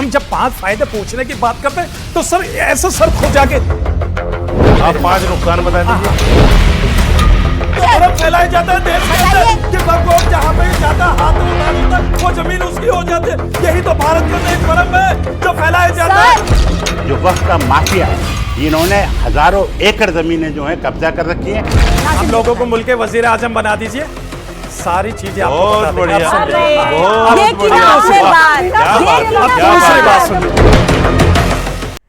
लेकिन जब 5 फायदे पूछने की बात करते हैं तो सर ऐसा सर खो जाके आप 5 नुकसान बता दीजिए। भ्रम फैलाया जाता है देश के अंदर कि भगवान जहाँ पे जाता हाथ उठाता वो जमीन उसकी हो जाती है। यही तो भारत का एक भ्रम है जो फैलाया जाता है। जो वक्त का माफिया है, इन्होंने हजारों एकड़ जमीनें जो है कब्जा कर रखी है। हम लोगों को मुल्क के वजीर आजम बना दीजिए, सारी चीजें आपको बहुत बता देंगे। बढ़िया। आप समझे? दूसरी बात सुनिए।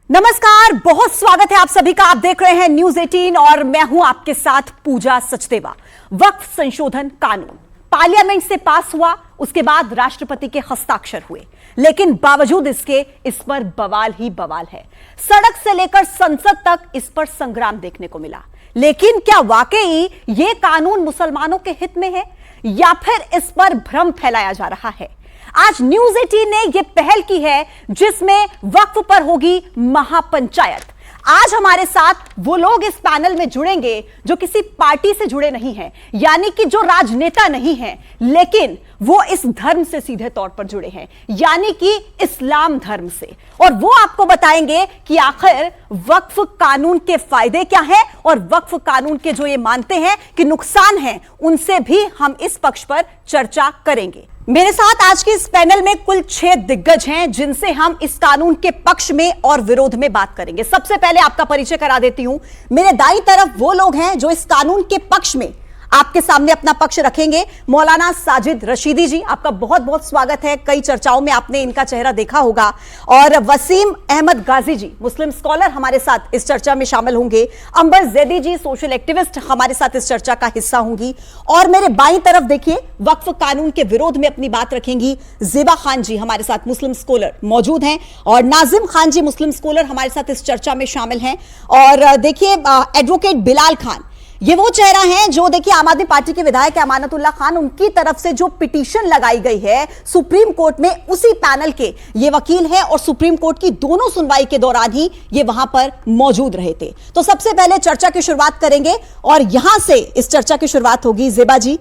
नमस्कार, बहुत स्वागत है आप सभी का। आप देख रहे हैं न्यूज 18 और मैं हूं आपके साथ पूजा सचदेवा। वक्फ संशोधन कानून पार्लियामेंट से पास हुआ, उसके बाद राष्ट्रपति के हस्ताक्षर हुए, लेकिन बावजूद इसके इस पर बवाल ही बवाल है। सड़क से लेकर संसद तक इस पर संग्राम देखने को मिला। लेकिन क्या वाकई ये कानून मुसलमानों के हित में है या फिर इस पर भ्रम फैलाया जा रहा है? आज न्यूज 18 ने यह पहल की है जिसमें वक्फ पर होगी महापंचायत। आज हमारे साथ वो लोग इस पैनल में जुड़ेंगे जो किसी पार्टी से जुड़े नहीं हैं, यानी कि जो राजनेता नहीं हैं, लेकिन वो इस धर्म से सीधे तौर पर जुड़े हैं, यानी कि इस्लाम धर्म से। और वो आपको बताएंगे कि आखिर वक्फ कानून के फायदे क्या हैं और वक्फ कानून के जो ये मानते हैं कि नुकसान हैं, उनसे भी हम इस पक्ष पर चर्चा करेंगे। मेरे साथ आज के इस पैनल में कुल 6 दिग्गज हैं जिनसे हम इस कानून के पक्ष में और विरोध में बात करेंगे। सबसे पहले आपका परिचय करा देती हूं। मेरे दाईं तरफ वो लोग हैं जो इस कानून के पक्ष में आपके सामने अपना पक्ष रखेंगे। मौलाना साजिद रशीदी जी, आपका बहुत बहुत स्वागत है। कई चर्चाओं में आपने इनका चेहरा देखा होगा। और वसीम अहमद गाजी जी, मुस्लिम स्कॉलर, हमारे साथ इस चर्चा में शामिल होंगे। अंबर जैदी जी, सोशल एक्टिविस्ट, हमारे साथ इस चर्चा का हिस्सा होंगी। और मेरे बाईं तरफ देखिए, वक्फ कानून के विरोध में अपनी बात रखेंगी ज़ेबा खान जी, हमारे साथ मुस्लिम स्कॉलर मौजूद हैं। और नाजिम खान जी, मुस्लिम स्कॉलर, हमारे साथ इस चर्चा में शामिल हैं। और देखिए एडवोकेट बिलाल खान, ये वो चेहरा है जो देखिए आम आदमी पार्टी के विधायक अमानतुल्लाह खान, उनकी तरफ से जो पिटीशन लगाई गई है सुप्रीम कोर्ट में, उसी पैनल के ये वकील हैं और सुप्रीम कोर्ट की दोनों सुनवाई के दौरान ही ये वहां पर मौजूद रहे थे। तो सबसे पहले चर्चा की शुरुआत करेंगे और यहां से इस चर्चा की शुरुआत होगी। ज़ेबा जी,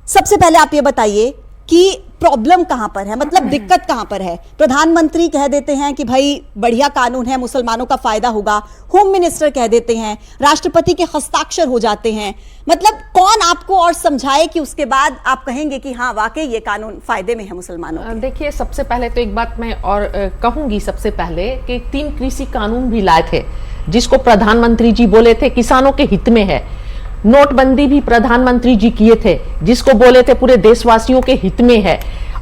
सबसे पहले आप ये बताइए कि प्रॉब्लम कहां पर है, मतलब दिक्कत कहां पर है? प्रधानमंत्री कह देते हैं कि भाई बढ़िया कानून है, मुसलमानों का फायदा होगा। होम मिनिस्टर कह देते हैं, राष्ट्रपति के हस्ताक्षर हो जाते हैं। मतलब कौन आपको और समझाए कि उसके बाद आप कहेंगे कि हाँ वाकई ये कानून फायदे में है मुसलमानों के? देखिए, सबसे पहले तो एक बात मैं और कहूंगी सबसे पहले कि 3 कृषि कानून भी लाए थे जिसको प्रधानमंत्री जी बोले थे किसानों के हित में है। नोटबंदी भी प्रधानमंत्री जी किए थे जिसको बोले थे पूरे देशवासियों के हित में है।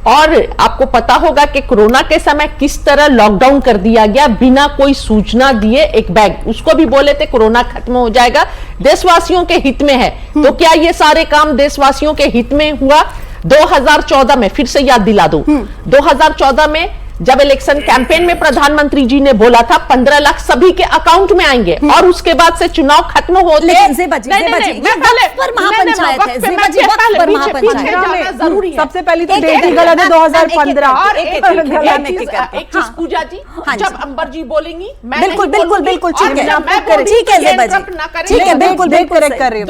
और आपको पता होगा कि कोरोना के समय किस तरह लॉकडाउन कर दिया गया बिना कोई सूचना दिए, एक बैग, उसको भी बोले थे कोरोना खत्म हो जाएगा, देशवासियों के हित में है। तो क्या ये सारे काम देशवासियों के हित में हुआ? 2014 में, फिर से याद दिला दूं, 2014 में जब इलेक्शन कैंपेन में प्रधानमंत्री जी ने बोला था 15 लाख सभी के अकाउंट में आएंगे और उसके बाद से चुनाव खत्म होते। सबसे पहले तो डेट ही गलत है, 2015। एक चीज पूजा जी, जब अंबर जी बोलेंगी, बिल्कुल बिल्कुल बिल्कुल ठीक है, ठीक है ज़ेबा जी, ठीक है, बिल्कुल बिल्कुल करेक्ट कर रही हूँ।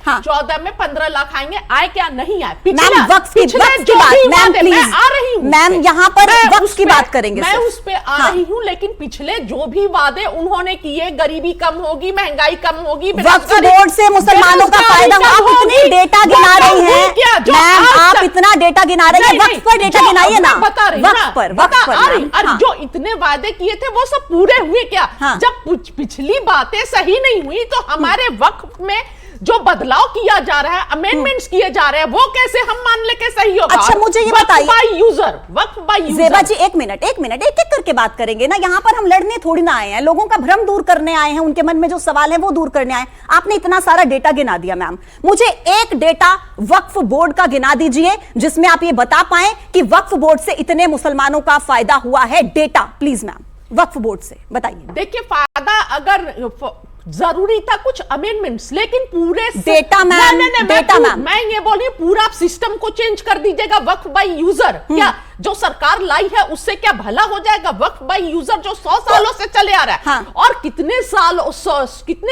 2014 में 15 लाख आएंगे, आए क्या नहीं आए? मैम वक्फ की बात, मैम प्लीज, आ रही हूँ मैम, यहाँ पर वक्फ की बात करेंगे। मैं उस पे आ रही हूँ, लेकिन पिछले जो भी वादे उन्होंने किए, गरीबी कम होगी, महंगाई कम होगी, वक्फ बोर्ड से मुसलमानों का फायदा हुआ, आप इतनी डेटा गिना रही हैं मैम, आप इतना डेटा गिना रही हैं, वक्फ पर डेटा गिनाइए ना, वक्फ पर। जो इतने वादे किए थे वो सब पूरे हुए क्या? जब पिछली बातें सही नहीं हुई तो हमारे वक्फ में जो बदलाव किया जा रहा है, अमेंडमेंट्स किए जा रहे हैं, वो कैसे हम मान ले के सही होगा? अच्छा मुझे ये बताइए, वक्फ बाय यूजर। ज़ेबा जी एक मिनट एक एक करके बात करेंगे ना, यहाँ पर हम लड़ने थोड़ी ना आए हैं, लोगों का भ्रम दूर करने आए हैं, उनके मन में जो सवाल है वो दूर करने आए। आपने इतना सारा डेटा गिना दिया मैम, मुझे एक डेटा वक्फ बोर्ड का गिना दीजिए जिसमें आप ये बता पाए कि वक्फ बोर्ड से इतने मुसलमानों का फायदा हुआ है। Data please ma'am, Waqf board से बताइए। देखिए, फायदा अगर जरूरी था कुछ अमेंडमेंट्स, लेकिन पूरे डेटा मैम, डेटा मैम, मैं ये बोल रही हूँ पूरा सिस्टम को चेंज कर दीजिएगा। वक्फ बाय यूजर क्या जो सरकार लाई है उससे क्या भला हो जाएगा? वक्फ बाय यूजर जो 100 सालों से चले आ रहा है, हाँ। और कितने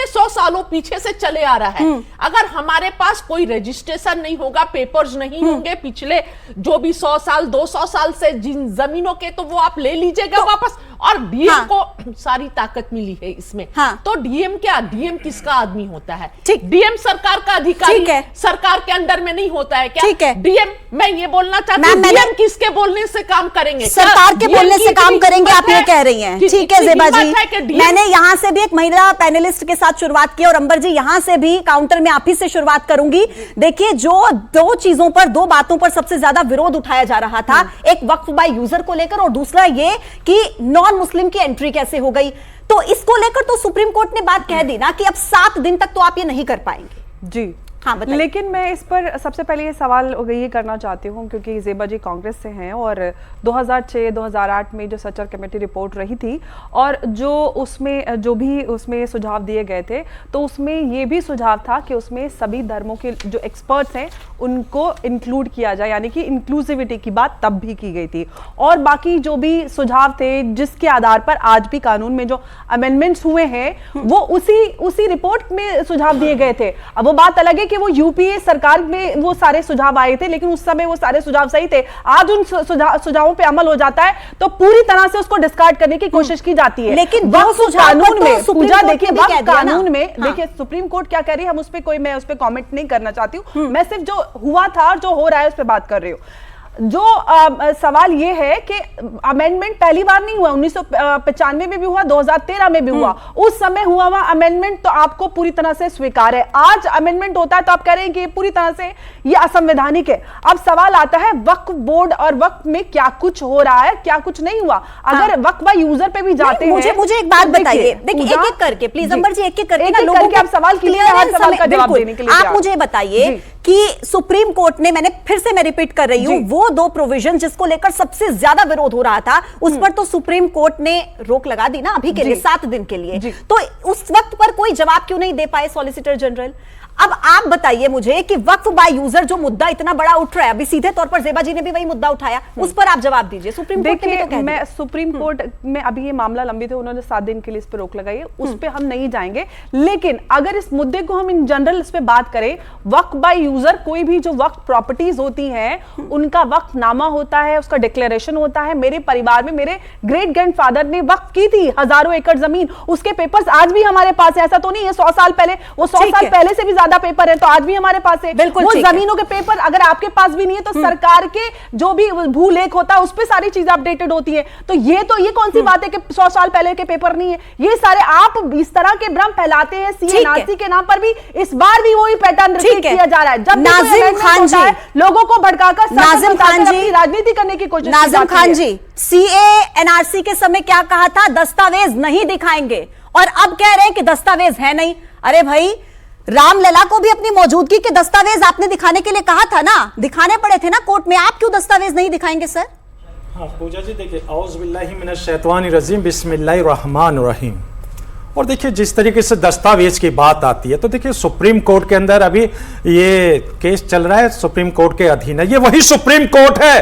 100 सालों पीछे से चले आ रहा है। अगर हमारे पास कोई रजिस्ट्रेशन नहीं होगा, पेपर्स नहीं होंगे पिछले जो भी 100 साल 200 साल से जिन जमीनों के, तो वो आप ले लीजिएगा वापस। और डीएम हाँ। को सारी ताकत मिली है इसमें। हाँ। तो डीएम क्या, डीएम किसका आदमी होता है? ठीक। डीएम सरकार का अधिकारी ठीक है। सरकार के अंडर में नहीं होता है क्या? ठीक है। डीएम, मैं ये बोलना चाहती हूँ, डीएम किसके बोलने से काम करेंगे? सरकार के बोलने से काम करेंगे, आप ये कह रही हैं। ठीक है ज़ेबा जी, मैंने यहां से भी एक महिला पैनलिस्ट के साथ शुरुआत की और अंबर जी यहां से भी काउंटर में आप ही से शुरुआत करूंगी। देखिए, जो दो चीजों पर, दो बातों पर सबसे ज्यादा विरोध उठाया जा रहा था, एक वक्फ बाय यूजर को लेकर और दूसरा ये कि नॉन मुस्लिम की एंट्री कैसे हो गई। तो इसको लेकर तो सुप्रीम कोर्ट ने बात कह दी ना कि अब 7 दिन तक तो आप ये नहीं कर पाएंगे। जी हाँ, बताइए। लेकिन मैं इस पर सबसे पहले ये सवाल ये करना चाहती हूँ, क्योंकि ज़ेबा जी कांग्रेस से हैं और 2006-2008 में जो सच्चर कमेटी रिपोर्ट रही थी और जो उसमें जो भी उसमें सुझाव दिए गए थे, तो उसमें ये भी सुझाव था कि उसमें सभी धर्मों के जो एक्सपर्ट्स हैं उनको इंक्लूड किया जाए, यानी कि इंक्लूसिविटी की बात तब भी की गई थी। और बाकी जो भी सुझाव थे जिसके आधार पर आज भी कानून में जो अमेंडमेंट्स हुए हैं वो उसी रिपोर्ट में सुझाव दिए गए थे। अब वो बात अलग है कि वो यूपीए सरकार में वो सारे सुझाव आए थे, लेकिन उस समय वो सारे सुझाव सही थे। आज उन सुझावों पे अमल हो जाता है तो पूरी तरह से उसको डिस्कार्ड करने की कोशिश की जाती है। लेकिन कानून में पूजा देखिए, कानून में हाँ। देखिए सुप्रीम कोर्ट क्या कह रही है, हम उस पर मैं उस पर कॉमेंट नहीं करना चाहती हूँ। मैं सिर्फ जो हुआ था, जो हो रहा है उस पर बात कर रही हूँ। जो सवाल ये है कि अमेंडमेंट पहली बार नहीं हुआ, 1995 में भी हुआ, 2013 में भी हुआ। उस समय हुआ अमेंडमेंट तो आपको पूरी तरह से स्वीकार है। आज अमेंडमेंट होता है तो आप कह रहे हैं कि पूरी तरह से ये असंवैधानिक है। अब सवाल आता है वक्फ बोर्ड और वक्फ में क्या कुछ हो रहा है, क्या कुछ नहीं हुआ। अगर वक्फ बाय यूजर पे भी जाते हैं, मुझे एक बात बताइए, देखिए एक-एक करके प्लीज अंबर जी, एक-एक करके ना लोगों के आप सवाल क्लियर सवाल का जवाब देने के लिए आप मुझे बताइए कि सुप्रीम कोर्ट ने, मैंने फिर से मैं रिपीट कर रही हूं, वो 2 प्रोविजन जिसको लेकर सबसे ज्यादा विरोध हो रहा था उस पर तो सुप्रीम कोर्ट ने रोक लगा दी ना अभी के लिए, 7 दिन के लिए। तो उस वक्त पर कोई जवाब क्यों नहीं दे पाए सॉलिसिटर जनरल? अब आप बताइए मुझे कि वक्फ बाय यूजर जो मुद्दा इतना बड़ा उठ रहा है, अभी सीधे तौर पर ज़ेबा जी ने भी वही मुद्दा उठाया, उस पर आप जवाब दीजिए। सुप्रीम कोर्ट ने भी तो कह दिया। मैं सुप्रीम कोर्ट में अभी ये मामला लंबित है, उन्होंने 7 दिन के लिए इस पर रोक लगाई है, उस पर हम नहीं जाएंगे। लेकिन अगर इस मुद्दे को हम इन जनरल इस पे बात करें, वक्फ बाय यूजर कोई भी जो वक्फ प्रॉपर्टीज होती हैं उनका वक्फ नामा होता है, उसका डिक्लेरेशन होता है। मेरे परिवार में मेरे ग्रेट ग्रैंडफादर ने वक्फ की थी हजारों एकड़ जमीन, उसके पेपर्स आज भी हमारे पास है। ऐसा तो नहीं है 100 साल पहले, वो 100 साल पहले से भी ज्यादा पेपर है तो आज भी हमारे पास है। बिल्कुल वो जमीनों के पेपर अगर आपके पास भी नहीं है तो सरकार के जो भी भूलेख होता है उस पे सारी चीजें अपडेटेड होती है। तो ये कौन सी बात है कि 100 साल पहले के पेपर नहीं है? ये सारे आप इस तरह के भ्रम फैलाते हैं सीए नासी के नाम पर भी। इस बार भी वही पैटर्न रिपीट किया जा रहा है। जब नाजिम खान जी लोगों को भड़काकर नाजिम खान जी राजनीति करने की कोशिश, नाजिम खान जी सीए एनआरसी के समय क्या कहा था? दस्तावेज नहीं दिखाएंगे, और अब कह रहे हैं कि दस्तावेज है नहीं। अरे भाई, रामलला को भी अपनी मौजूदगी के दस्तावेज आपने दिखाने के लिए कहा था ना, दिखाने पड़े थे ना कोर्ट में, आप क्यों दस्तावेज नहीं दिखाएंगे सर? हाँ पूजा जी, देखिए औज़ बिल्लाहि मिनश शैतानिर रजीम, बिस्मिल्लाहिर रहमानिर रहीम। और देखिए जिस तरीके से दस्तावेज की बात आती है तो देखिए सुप्रीम कोर्ट के अंदर अभी ये केस चल रहा है, सुप्रीम कोर्ट के अधीन है। ये वही सुप्रीम कोर्ट है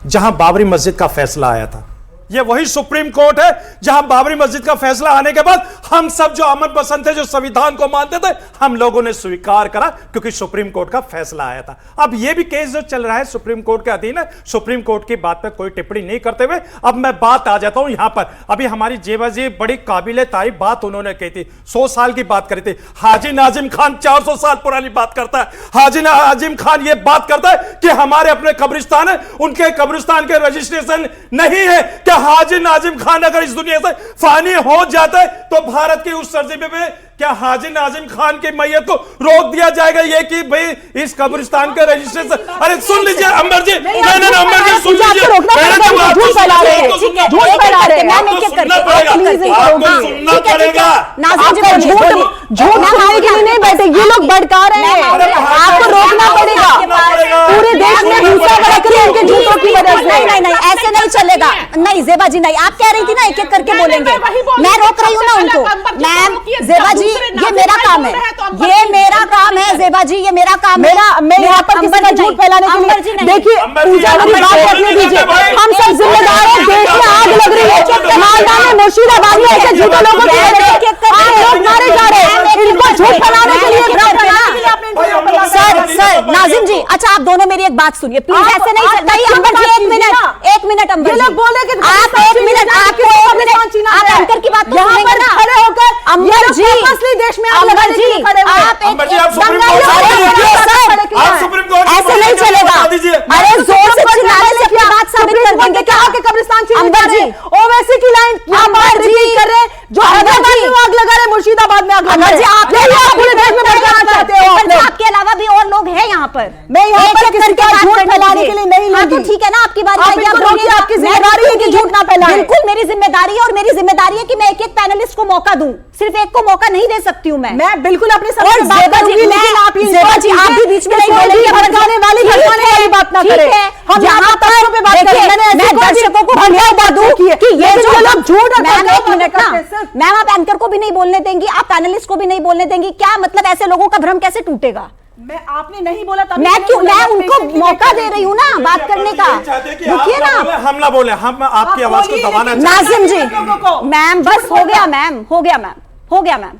जहां बाबरी मस्जिद का फैसला आया था। ये वही सुप्रीम कोर्ट है जहां बाबरी मस्जिद का फैसला आने के बाद हम सब जो अमन पसंद थे, जो संविधान को मानते थे, हम लोगों ने स्वीकार करा क्योंकि सुप्रीम कोर्ट का फैसला आया था। अब ये भी केस जो चल रहा है सुप्रीम कोर्ट के अधीन है। सुप्रीम कोर्ट की बात पर कोई टिप्पणी नहीं करते हुए अब मैं बात आ जाता हूं यहां पर। अभी हमारी ज़ेबा जी बड़ी काबिले तारीफ बात उन्होंने कही थी, 100 साल की बात करी थी। हाजी नाजिम खान 400 साल पुरानी बात करता है। हाजी नाजिम खान ये बात करता है कि हमारे अपने कब्रिस्तान है, उनके कब्रिस्तान के रजिस्ट्रेशन नहीं है। क्या हाजी नाजिम खान अगर इस दुनिया से फानी हो जाता है तो भारत की उस सरजमीं पे क्या हाजी नाजिम खान की मैयत को रोक दिया जाएगा ये कि भाई इस कब्रिस्तान के रजिस्ट्रेशन? अरे सुन लीजिए अंबर जी, अंबर जी सुन लीजिए, है, झूठ फैला रहे हैं। मैम एक एक करके झूठ सुनने के लिए नहीं बैठे, ये लोग भड़का रहे हैं, आपको रोकना पड़ेगा। पूरे देश में हिंसा भड़क रही है इनके झूठों की वजह से। नहीं ऐसे नहीं चलेगा। नहीं जेबा जी नहीं, आप कह रही थी ना एक एक करके बोलेंगे, मैं रोक रही हूँ ना उनको। मैम जेबा जी ये मेरा काम है, ये मेरा काम है जेबा जी, ये मेरा काम है। मैं यहाँ पर किसी का झूठ फैलाने के लिए, देखिए पूजा वाली बात रखने दीजिए, हम सब जिम्मेदार हैं। देश में आग लग रही है, मालदा में मुर्शिदाबाद में ऐसे झूठे लोगों को लोग मारे जा रहे हैं, इनको झूठ फैलाने के लिए सर नाजिम जी, अच्छा आप दोनों मेरी एक बात सुनिए प्लीज, ऐसे नहीं चलता। अंबर जी एक मिनट अंबर जी, बोले कि आप एक मिनट, आपको एक मिनट, आप एंकर की बात तो सुनेंगे ना। खड़े होकर अंबर जी, असली देश में आग लगाने के लिए खड़े हुए हैं। आप अंबर जी, आप सुप्रीम कोर्ट ऐसे नहीं चलेगा। अरे जोर से चिल्लाने से अपनी बात साबित कर देंगे क्या? के कब्रिस्तान अंबर जी, ओवैसी की लाइन अंबर जी कर रहे हैं, जो हैदराबाद में आग लगा रहे हैं, मुर्शिदाबाद में आग लगा रहे हैं। पूरे देश में भड़काना चाहते हो आप लोग। आपके अलावा भी और लोग हैं यहाँ पर। मैं यहाँ पर किसी का झूठ फैलाने के लिए नहीं हाँ तो लगी। ठीक है ना, आपकी बारी आप आएगी, इनको बोलिए। रोकिए, आपकी जिम्मेदारी है कि झूठ ना फैलाएं। बिल्कुल मेरी जिम्मेदारी है, और मेरी जिम्मेदारी है कि मैं एक एक पैनलिस्ट को मौका दूं, सिर्फ एक को मौका नहीं दे सकती हूँ मैं बिल्कुल अपने और जेबा जी, आप भी बीच में नहीं बोलेंगे, भड़काने वाली बात ना करें। हम यहाँ पर पे बात करें, मैं दर्शकों को बता दूं कि ये जो लोग झूठ, मैम एक मिनट ना, मैम आप एंकर को भी नहीं बोलने देंगी, आप पैनलिस्ट को भी नहीं बोलने देंगी, क्या मतलब ऐसे लोगों का भ्रम कैसे टूटेगा? मैं आपने नहीं बोला तभी मैं क्यों, मैं उनको मौका दे रही हूँ ना बात करने का। रुकिए ना, हम ना बोले, हम आपकी आवाज को दबाना नाजिम जी, मैम बस हो गया मैम, हो गया मैम,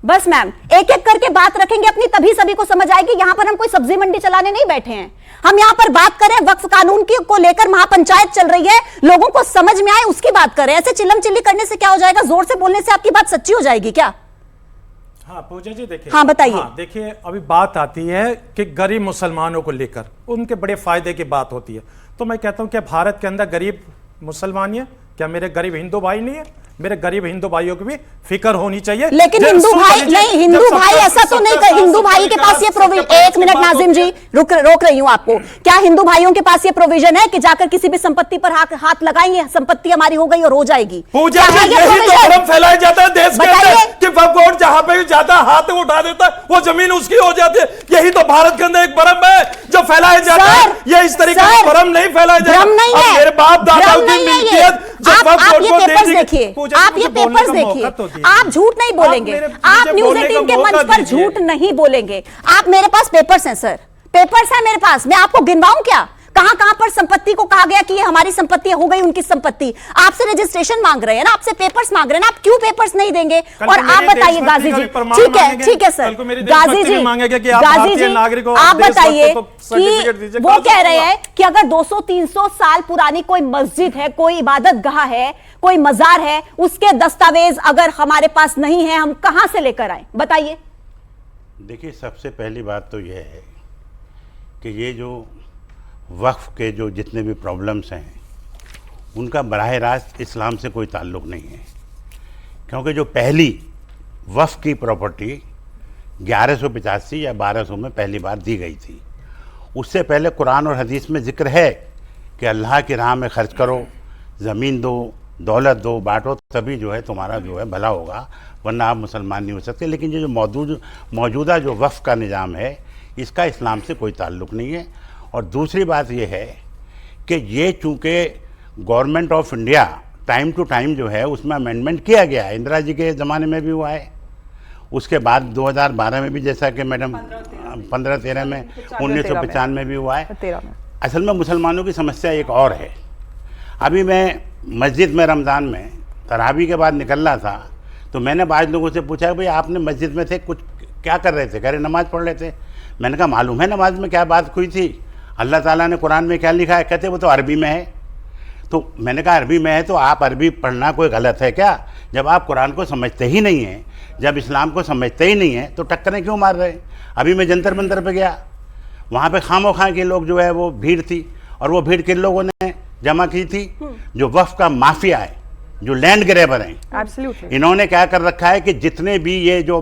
बस मैम एक एक करके बात रखेंगे अपनी, तभी सभी को समझ आएगी। यहाँ पर हम कोई सब्जी मंडी चलाने नहीं बैठे हैं, हम यहाँ पर बात करें वक्फ कानून की को लेकर महापंचायत चल रही है, लोगों को समझ में आए उसकी बात करें। ऐसे चिल्लम चिल्ली करने से क्या हो जाएगा? जोर से बोलने से आपकी बात सच्ची हो जाएगी क्या? हाँ पूजा जी देखिए, हाँ बताइए। हाँ, देखिए अभी बात आती है कि गरीब मुसलमानों को लेकर उनके बड़े फायदे की बात होती है, तो मैं कहता हूं क्या भारत के अंदर गरीब मुसलमान है? क्या मेरे गरीब हिंदू भाई नहीं है? मेरे गरीब हिंदू भाइयों की भी फिक्र होनी चाहिए। लेकिन हिंदू भाई नहीं, हिंदू भाई ऐसा तो नहीं कर, हिंदू भाई के पास ये प्रोविजन, एक मिनट नाजिम जी रोक रही हूं आपको, क्या हिंदू भाइयों के पास ये प्रोविजन है कि जाकर किसी भी संपत्ति पर हाथ लगाएंगे, संपत्ति हमारी हो गई और हो जाएगी? पूजा जी यही तो भ्रम फैलाया जाता है देश के अंदर कि वक्फ बोर्ड जहां पे ज्यादा हाथ उठा देता है वो जमीन उसकी हो जाती है। यही तो भारत के अंदर एक भ्रम है जो फैलाया जाता है। ये इस तरीके से भ्रम नहीं फैलाया जाता। मेरे बाप दादा की मिल्कियत आप ये पेपर्स देखिए, आप ये पेपर्स देखिए, आप झूठ नहीं बोलेंगे, आप न्यूज़ 18 के मंच पर झूठ नहीं बोलेंगे। आप, मेरे पास पेपर्स हैं सर, पेपर्स हैं मेरे पास, मैं आपको गिनवाऊं क्या? कहां कहां पर संपत्ति को कहा गया कि ये हमारी संपत्ति हो गई उनकी संपत्ति। आपसे रजिस्ट्रेशन मांग रहे हैं ना, आपसे पेपर्स मांग रहे हैं ना, आप क्यों पेपर्स नहीं देंगे? और आप बताइए गाजी जी, ठीक है सर, गाजी जी, आप बताइए कि वो कह रहे हैं कि अगर 200-300 साल पुरानी कोई मस्जिद है, कोई इबादत गाह है, कोई मजार है, उसके दस्तावेज अगर हमारे पास नहीं है, हम कहां से लेकर आए? बताइए। देखिए सबसे पहली बात तो यह है कि ये जो वक्फ के जो जितने भी प्रॉब्लम्स हैं उनका बराह रास्त इस्लाम से कोई ताल्लुक़ नहीं है, क्योंकि जो पहली वक्फ की प्रॉपर्टी 1185 या 1200 में पहली बार दी गई थी, उससे पहले कुरान और हदीस में जिक्र है कि अल्लाह की राह में खर्च करो, ज़मीन दो, दौलत दो, बांटो, तभी जो है तुम्हारा जो है भला होगा, वरना आप मुसलमान नहीं हो सकते। लेकिन ये जो मौजूदा जो वक्फ का निज़ाम है इसका इस्लाम से कोई ताल्लुक़ नहीं है। और दूसरी बात यह है कि ये चूँकि government of India time to time जो है उसमें अमेंडमेंट किया गया है, इंदिरा जी के ज़माने में भी हुआ है, उसके बाद 2012 में भी, जैसा कि मैडम 15-13 में, 1995 में भी हुआ है। असल में मुसलमानों की समस्या एक और है। अभी मैं मस्जिद में रमज़ान में तरावी के बाद निकल रहा था तो मैंने बाद लोगों से पूछा भाई आपने मस्जिद में थे, कुछ क्या कर रहे थे? कह रहे नमाज़ पढ़ रहे थे। मैंने कहा मालूम है नमाज में क्या बात हुई थी? अल्लाह ताला ने कुरान में क्या लिखा है? कहते वो तो अरबी में है। तो मैंने कहा अरबी में है तो आप अरबी पढ़ना कोई गलत है क्या? जब आप कुरान को समझते ही नहीं हैं, जब इस्लाम को समझते ही नहीं हैं, तो टक्करें क्यों मार रहे हैं? अभी मैं जंतर मंतर पे गया, वहाँ पे खामोखां के लोग जो है वो भीड़ थी, और वो भीड़ किन लोगों ने जमा की थी? जो वक्फ का माफिया है, जो लैंड ग्रैबर हैं। Absolutely. इन्होंने क्या कर रखा है कि जितने भी ये जो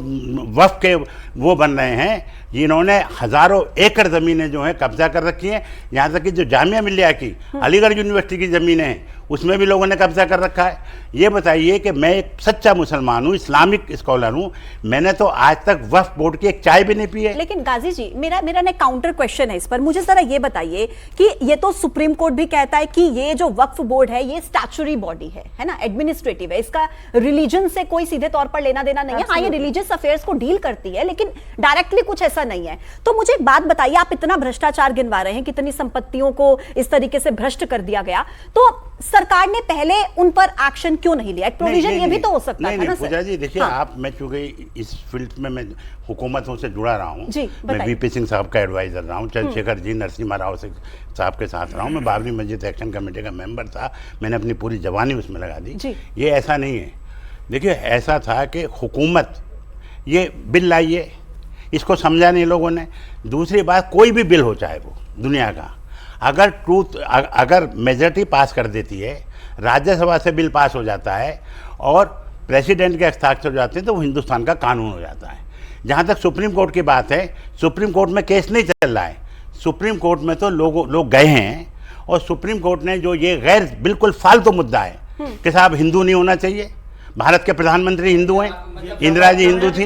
वक्फ के वो बन रहे हैं इन्होंने हजारों एकड़ ज़मीनें जो हैं कब्जा कर रखी हैं। यहाँ तक कि जो जामिया मिल्लिया की अलीगढ़ यूनिवर्सिटी की ज़मीनें हैं उसमें भी लोगों ने कब्जा कर रखा है। ये बताइए कि मैं एक सच्चा मुसलमान हूँ, इस्लामिक स्कॉलर हूँ, मैंने तो आज तक वक्फ बोर्ड की एक चाय भी नहीं पी है। लेकिन गाजी जी, मेरा ना काउंटर क्वेश्चन है इस पर। मुझे जरा ये बताइए कि ये तो सुप्रीम कोर्ट भी कहता है कि ये जो वक्फ बोर्ड है ये स्टैट्यूटरी बॉडी है ना, एडमिनिस्ट्रेटिव है, इसका रिलीजन से कोई सीधे तौर पर लेना देना नहीं है। हाँ, ये रिलीजियस अफेयर्स को डील करती है, लेकिन डायरेक्टली कुछ ऐसा नहीं है। तो मुझे एक बात बताइए, आप इतना भ्रष्टाचार गिनवा रहे हैं, कितनी संपत्तियों को इस तरीके से भ्रष्ट कर दिया गया, तो सरकार ने पहले उन पर एक्शन क्यों नहीं लिया? एक प्रोविजन ये भी तो हो सकता है ना सर। पूजा जी देखिए, आप, मैं चूंकि इस फील्ड में मैं हुकूमतों से जुड़ा रहा हूँ, मैं वीपी सिंह साहब का एडवाइजर रहा हूँ, चंद्रशेखर जी, नरसिम्हा राव साहब के साथ रहा हूँ, मैं बाबरी मस्जिद एक्शन कमेटी का मेंबर था, मैंने अपनी पूरी जवानी उसमें लगा दी। ये ऐसा नहीं है। देखिए, ऐसा था कि हुकूमत ये बिल लाई है, इसको समझा नहीं लोगों ने। दूसरी बात, कोई भी बिल हो चाहे वो दुनिया का, अगर मेजॉरिटी पास कर देती है, राज्यसभा से बिल पास हो जाता है और प्रेसिडेंट के हस्ताक्षर हो जाते हैं, तो वो हिंदुस्तान का कानून हो जाता है। जहाँ तक सुप्रीम कोर्ट की बात है, सुप्रीम कोर्ट में केस नहीं चल रहा है। सुप्रीम कोर्ट में तो लोग गए हैं और सुप्रीम कोर्ट ने जो ये गैर बिल्कुल फालतू मुद्दा है कि साहब हिंदू नहीं होना चाहिए, भारत के प्रधानमंत्री हिंदू हैं, इंदिरा जी हिंदू थी,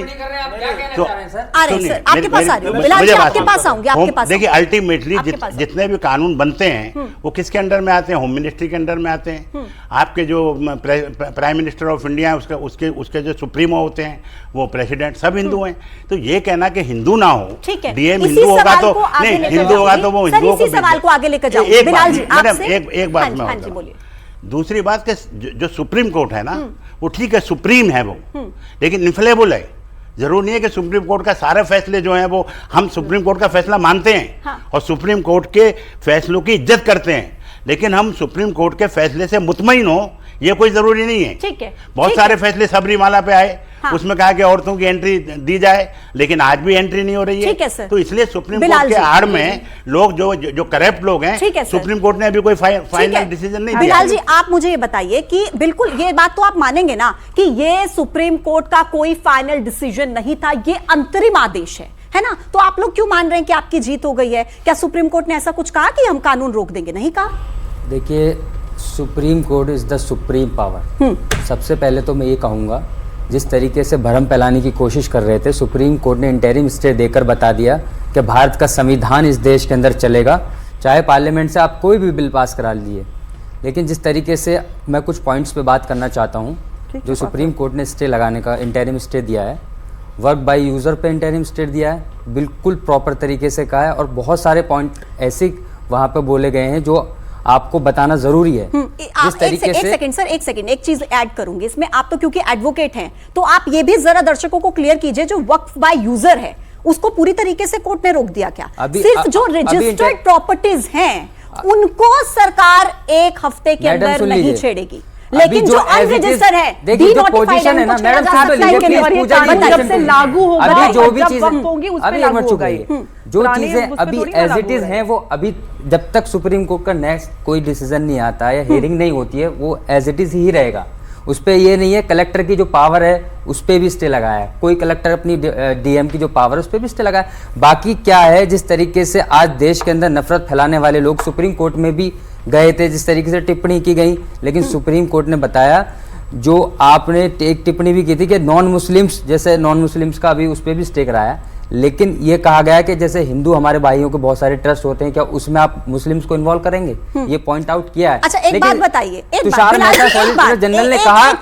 तो आपके पास आ रही हूं, आपके पास आऊंगी, आपके पास। देखिए, अल्टीमेटली जितने भी कानून बनते हैं वो किसके अंडर में आते हैं? होम मिनिस्ट्री के अंडर में आते हैं। आपके जो प्राइम मिनिस्टर ऑफ इंडिया उसके जो सुप्रीमो होते हैं वो प्रेसिडेंट सब हिंदू हैं। तो ये कहना कि हिंदू ना हो, डीएम हिंदू होगा तो नहीं, हिंदू होगा तो वो हिंदुओं को। सवाल को आगे लेकर जाओ बिलाल जी, आपसे एक बात मैं, दूसरी बात कि जो सुप्रीम कोर्ट है ना, वो ठीक है, सुप्रीम है वो, लेकिन इन्फ्लेबल है। जरूर नहीं है कि सुप्रीम कोर्ट का सारे फैसले जो हैं वो हम सुप्रीम कोर्ट का फैसला मानते हैं और सुप्रीम कोर्ट के फैसलों की इज्जत करते हैं, लेकिन हम सुप्रीम कोर्ट के फैसले से मुतमईन हो ये कोई जरूरी नहीं है। ठीक है, बहुत सारे फैसले सबरीमाला पे आए, उसमें कहा कि औरतों की एंट्री दी जाए, लेकिन आज भी एंट्री नहीं हो रही है। तो इसलिए सुप्रीम कोर्ट के आड़ में लोग जो करप्ट लोग हैं, सुप्रीम कोर्ट ने अभी कोई फाइनल डिसीजन नहीं दिया। बिलाल जी, आप मुझे ये बताइए कि बिल्कुल ये बात तो आप मानेंगे ना कि ये सुप्रीम कोर्ट का कोई फाइनल डिसीजन नहीं था, ये अंतरिम आदेश है ना? तो आप लोग क्यों मान रहे हैं कि आपकी जीत हो गई है? क्या सुप्रीम कोर्ट ने ऐसा कुछ कहा कि हम कानून रोक देंगे? नहीं कहा। देखिए, supreme court is the supreme power. सबसे पहले तो मैं ये कहूँगा, जिस तरीके से भ्रम फैलाने की कोशिश कर रहे थे, सुप्रीम कोर्ट ने इंटरिम स्टे देकर बता दिया कि भारत का संविधान इस देश के अंदर चलेगा, चाहे पार्लियामेंट से आप कोई भी बिल पास करा लीजिए। लेकिन जिस तरीके से मैं कुछ पॉइंट्स पे बात करना चाहता हूँ, जो सुप्रीम कोर्ट ने स्टे लगाने का इंटरिम स्टे दिया है, वर्क बाय यूज़र पे इंटरिम स्टे दिया है, बिल्कुल प्रॉपर तरीके से कहा है, और बहुत सारे पॉइंट ऐसे वहाँ पे बोले गए हैं जो आपको बताना जरूरी है। जिस तरीके से एक सेकंड एक चीज ऐड करूंगी इसमें। आप तो क्योंकि एडवोकेट हैं, तो आप ये भी जरा दर्शकों को क्लियर कीजिए, जो वक्फ बाय यूजर है उसको पूरी तरीके से कोर्ट ने रोक दिया क्या? सिर्फ जो रजिस्टर्ड प्रॉपर्टीज हैं उनको सरकार एक हफ्ते के अंदर नहीं छेड़ेगी, लेकिन जो अनरजिस्टर्ड है, देखिए जो पोजीशन है ना मैडम, जब से लागू होगा, अभी जो भी जब चीजें वक्त होंगी उस पे लागू होगा ये। जो चीजें अभी एज इट इज हैं, वो अभी जब तक सुप्रीम कोर्ट का नेक्स्ट कोई डिसीजन नहीं आता है या हियरिंग नहीं होती है, वो एज इट इज ही रहेगा। उस पर ये नहीं है, कलेक्टर की जो पावर है उस पर भी स्टे लगाया है, कोई कलेक्टर अपनी डीएम की जो पावर है उस पर भी स्टे लगाया है। बाकी क्या है, जिस तरीके से आज देश के अंदर नफरत फैलाने वाले लोग सुप्रीम कोर्ट में भी गए थे, जिस तरीके से टिप्पणी की गई, लेकिन सुप्रीम कोर्ट ने बताया, जो आपने एक टिप्पणी भी की थी कि नॉन मुस्लिम्स, जैसे नॉन मुस्लिम्स का भी उस पर भी स्टे कराया, लेकिन ये कहा गया कि जैसे हिंदू हमारे भाइयों के बहुत सारे ट्रस्ट होते हैं, क्या उसमें आप मुस्लिम्स को इन्वॉल्व करेंगे? ये पॉइंट आउट किया है। अच्छा, एक बात बताइए, तुषार मेहता सॉलिसिटर जनरल ने कहा,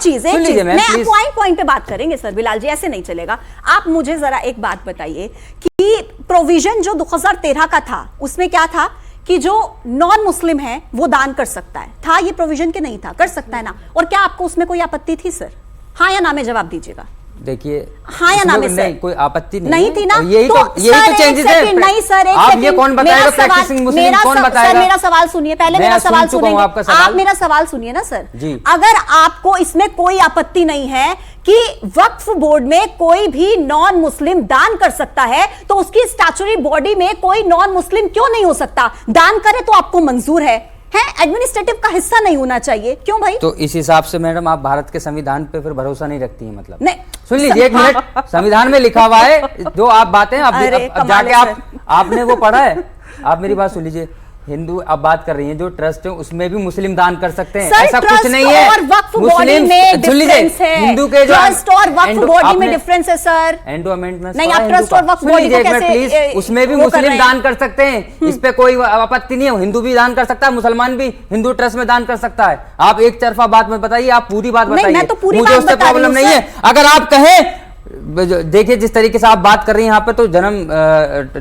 मैं पॉइंट पे बात करेंगे सर, बिलाल जी ऐसे नहीं चलेगा। आप मुझे जरा एक बात बताइए कि प्रोविजन जो 2013 का था उसमें क्या था कि जो नॉन मुस्लिम है वो दान कर सकता है, था ये प्रोविजन के नहीं था? कर सकता है ना? और क्या आपको उसमें कोई आपत्ति थी सर? हाँ या ना में जवाब दीजिएगा। देखिए, हाँ या ना में नहीं, कोई आपत्ति नहीं थी ना? यही तो चेंजेस है। नहीं सर, आप ये कौन बताएगा प्रैक्टिसिंग मुस्लिम कौन बताएगा? मेरा सवाल सुनिए पहले, मेरा सवाल सुनिए, आप मेरा सवाल सुनिए ना सर। अगर आपको इसमें कोई आपत्ति नहीं है कि वक्फ बोर्ड में कोई भी नॉन मुस्लिम दान कर सकता है, तो उसकी स्टैट्यूटरी बॉडी में कोई नॉन मुस्लिम क्यों नहीं हो सकता? दान करे तो आपको मंजूर है, है, एडमिनिस्ट्रेटिव का हिस्सा नहीं होना चाहिए। क्यों भाई? तो इस हिसाब से मैडम आप भारत के संविधान पे फिर भरोसा नहीं रखती हैं मतलब? नहीं, सुन लीजिए एक मिनट, संविधान में लिखा हुआ है जो आप बातें अब जाके आपने वो पढ़ा है? आप मेरी बात सुन लीजिए, हिंदू अब बात कर रही हैं जो ट्रस्ट है उसमें भी मुस्लिम दान कर सकते हैं, ऐसा कुछ नहीं है। और वक्फ बॉडी में डिफरेंस है, हिंदू के जो ट्रस्ट और वक्फ बॉडी में डिफरेंस है सर। एंडोमेंट में नहीं, आप ट्रस्ट और वक्फ बॉडी को कैसे प्लीज, उसमें भी मुस्लिम दान कर सकते हैं, इस पे कोई आपत्ति नहीं है। हिंदू भी दान कर सकता है, मुसलमान भी हिंदू ट्रस्ट में दान कर सकता है। आप एक तरफा बात मत बताइए, आप पूरी बात बताइए। मैं तो पूरी मुझे उससे प्रॉब्लम नहीं है। अगर आप कहें, देखिए जिस तरीके से आप बात कर रही हैं यहाँ पे, तो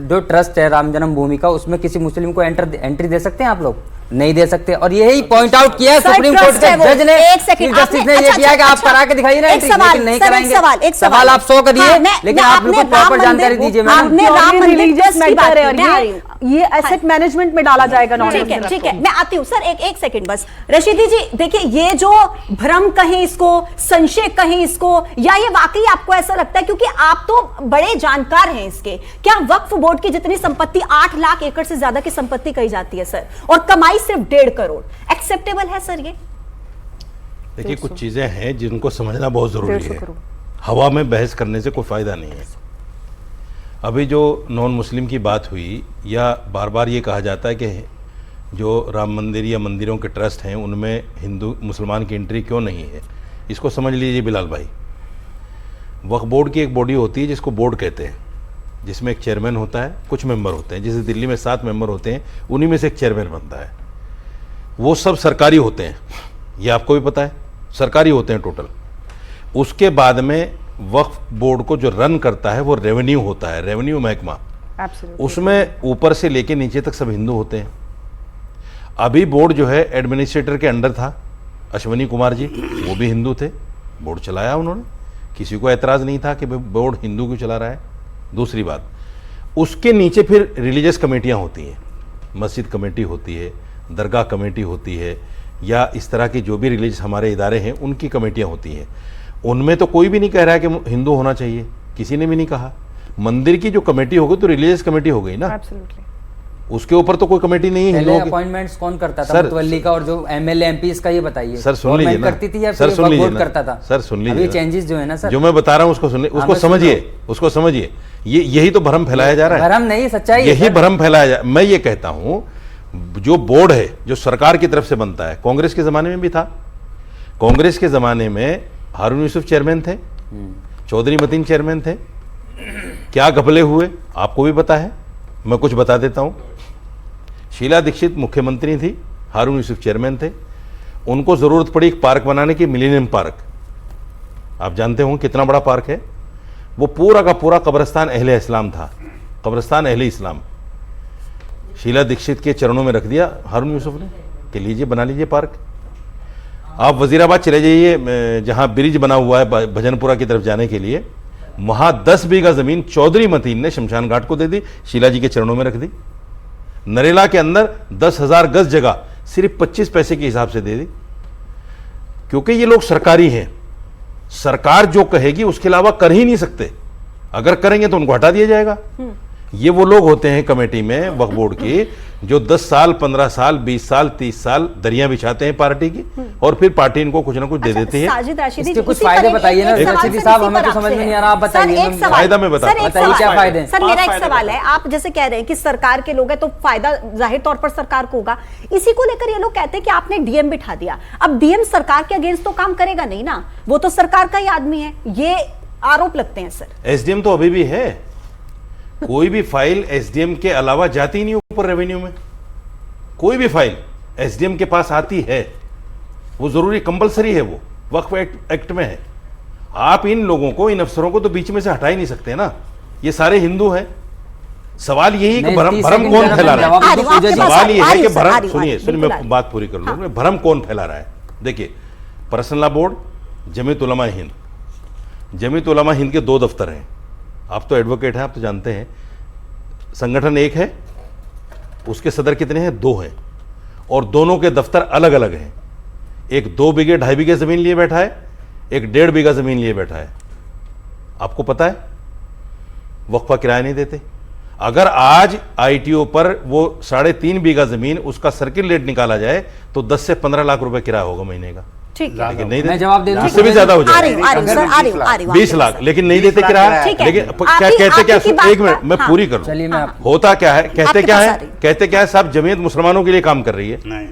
जो ट्रस्ट है राम जन्मभूमि का, उसमें किसी मुस्लिम को एंट्री दे सकते हैं आप लोग? नहीं दे सकते। और यही पॉइंट आउट किया है सुप्रीम कोर्ट के जज ने, जस्टिस ने ये किया कि आप करा के दिखाइए ना एंट्री, लेकिन नहीं कराएंगे। सवाल आप 100 करिए, लेकिन आप बिल्कुल प्रॉपर जानकारी दीजिए। ये एसेट मैनेजमेंट में डाला जाएगा। ठीक है, मैं आती हूँ सर, एक सेकंड बस। रशीदी जी देखिए, ये जो भ्रम कहें इसको, संशय कहें इसको, या ये वाकई आपको ऐसा लगता है, क्योंकि आप तो बड़े जानकार हैं इसके, क्या वक्फ बोर्ड की जितनी संपत्ति 8 लाख एकड़ से ज्यादा की संपत्ति कही जाती है सर, और कमाई सिर्फ 1.5 करोड़, एक्सेप्टेबल है सर ये? देखिए कुछ चीजें हैं जिनको समझना बहुत जरूरी है। हवा में बहस करने से कोई फायदा नहीं है। अभी जो नॉन मुस्लिम की बात हुई, या बार बार ये कहा जाता है कि जो राम मंदिर या मंदिरों के ट्रस्ट हैं उनमें हिंदू मुसलमान की एंट्री क्यों नहीं है, इसको समझ लीजिए बिलाल भाई। वक्फ बोर्ड की एक बॉडी होती है जिसको बोर्ड कहते हैं, जिसमें एक चेयरमैन होता है, कुछ मेंबर होते हैं। जैसे दिल्ली में 7 मेंबर होते हैं, उन्हीं में से एक चेयरमैन बनता है। वो सब सरकारी होते हैं, ये आपको भी पता है, सरकारी होते हैं टोटल। उसके बाद में वक्फ बोर्ड को जो रन करता है वो रेवेन्यू होता है, रेवेन्यू महकमा। उसमें ऊपर से लेके नीचे तक सब हिंदू होते हैं। अभी बोर्ड जो है एडमिनिस्ट्रेटर के अंडर था, अश्वनी कुमार जी, वो भी हिंदू थे, बोर्ड चलाया उन्होंने, किसी को एतराज़ नहीं था कि बोर्ड हिंदू क्यों चला रहा है। दूसरी बात, उसके नीचे फिर रिलीजियस कमेटियाँ होती हैं, मस्जिद कमेटी होती है, दरगाह कमेटी होती है, या इस तरह की जो भी रिलीजियस हमारे इदारे हैं उनकी कमेटियाँ होती हैं। उनमें तो कोई भी नहीं कह रहा है कि हिंदू होना चाहिए, किसी ने भी नहीं कहा। मंदिर की जो कमेटी होगी तो रिलीजियस कमेटी हो गई ना, उसके ऊपर तो कोई कमेटी नहीं है। अपॉइंटमेंट्स कौन करता था मुतवल्ली का, और जो एमएलए एमपी इसका ये बताइए। सर सुन लीजिए ना, करती थी या सर सुन लीजिए करता था? सर सुन लीजिए, चेंजेस जो है ना सर, जो मैं बता रहा हूँ उसको सुन, उसको समझिए, उसको समझिए। यही तो भ्रम फैलाया जा रहा है। भ्रम नहीं, सच्चाई, यही भ्रम फैलाया जा। मैं ये कहता हूँ, जो बोर्ड है जो सरकार की तरफ से बनता है, कांग्रेस के जमाने में भी था। कांग्रेस के जमाने में हारून यूसुफ चेयरमैन थे, चौधरी मतीन चेयरमैन थे। क्या घपले हुए आपको भी पता है, मैं कुछ बता देता हूं। शीला दीक्षित मुख्यमंत्री थी, हारून यूसुफ चेयरमैन थे। उनको जरूरत पड़ी एक पार्क बनाने की, मिलेनियम पार्क। आप जानते होंगे कितना बड़ा पार्क है। वो पूरा का पूरा कब्रिस्तान अहले इस्लाम था, कब्रिस्तान अहले इस्लाम। शीला दीक्षित के चरणों में रख दिया हारून यूसुफ ने कि लीजिए बना लीजिए पार्क। आप वजीराबाद चले जाइए, जहां ब्रिज बना हुआ है भजनपुरा की तरफ जाने के लिए, वहां 10 बीघा जमीन चौधरी मतीन ने शमशान घाट को दे दी, शीला जी के चरणों में रख दी। नरेला के अंदर 10,000 गज जगह सिर्फ 25 पैसे के हिसाब से दे दी, क्योंकि ये लोग सरकारी हैं। सरकार जो कहेगी उसके अलावा कर ही नहीं सकते। अगर करेंगे तो उनको हटा दिया जाएगा। ये वो लोग होते हैं कमेटी में वक्फ बोर्ड की, जो 10 साल 15 साल 20 साल 30 साल दरिया बिछाते हैं पार्टी की, और फिर पार्टी इनको कुछ ना कुछ दे देती है। इसके कुछ फायदे बताइए ना रशीदी साहब, हमें तो समझ में नहीं आ रहा, आप बताइए। फायदा में बताइए क्या फायदे। सर मेरा एक सवाल है, आप जैसे कह रहे हैं कि सरकार के लोग हैं तो फायदा जाहिर तौर पर सरकार को होगा, इसी को लेकर ये लोग कहते हैं कि आपने डीएम बिठा दिया। अब डीएम सरकार के अगेंस्ट तो काम करेगा नहीं ना, वो तो सरकार का ही आदमी है, ये आरोप लगते हैं सर। एसडीएम तो अभी भी है, कोई भी फाइल एसडीएम के अलावा जाती नहीं ऊपर रेवेन्यू में। कोई भी फाइल एसडीएम के पास आती है, वो जरूरी कंपलसरी है, वो वक्फ एक्ट में है। आप इन लोगों को, इन अफसरों को तो बीच में से हटा ही नहीं सकते ना। ये सारे हिंदू हैं। सवाल यही कि भ्रम कौन फैला रहा है। सवाल ये है कि भ्रम, सुनिए मैं बात पूरी कर लूं, भ्रम कौन फैला रहा है। देखिए, personal law board, Jamiat Ulama Hind, Jamiat Ulama Hind के 2 दफ्तर हैं। आप तो एडवोकेट हैं, आप तो जानते हैं। संगठन एक है, उसके सदर कितने हैं? 2 हैं, और दोनों के दफ्तर अलग अलग हैं। एक 2 बीघे 2.5 बीघे जमीन लिए बैठा है, एक 1.5 बीघा जमीन लिए बैठा है। आपको पता है वक्फा किराया नहीं देते। अगर आज आईटीओ पर वो 3.5 बीघा जमीन उसका सर्किल रेट निकाला जाए तो 10 से 15 लाख रुपए किराया होगा महीने का। ठीक है, लेकिन नहीं मैं जवाब दे दूं, इससे भी ज्यादा हो आ रही जाएगा। हूँ, आ रही हूँ, सर, आ रही हूँ, आ रही हूँ, 20 लाख, लेकिन नहीं देते किराया। ठीक है। लेकिन क्या आपकी- कहते क्या, आपकी बात एक मिनट का- मैं हाँ। पूरी करूं। चलिए मैं होता क्या है, कहते आपके क्या पास है, आ रही। कहते क्या है, साहब जमीयत मुसलमानों के लिए काम कर रही है। नहीं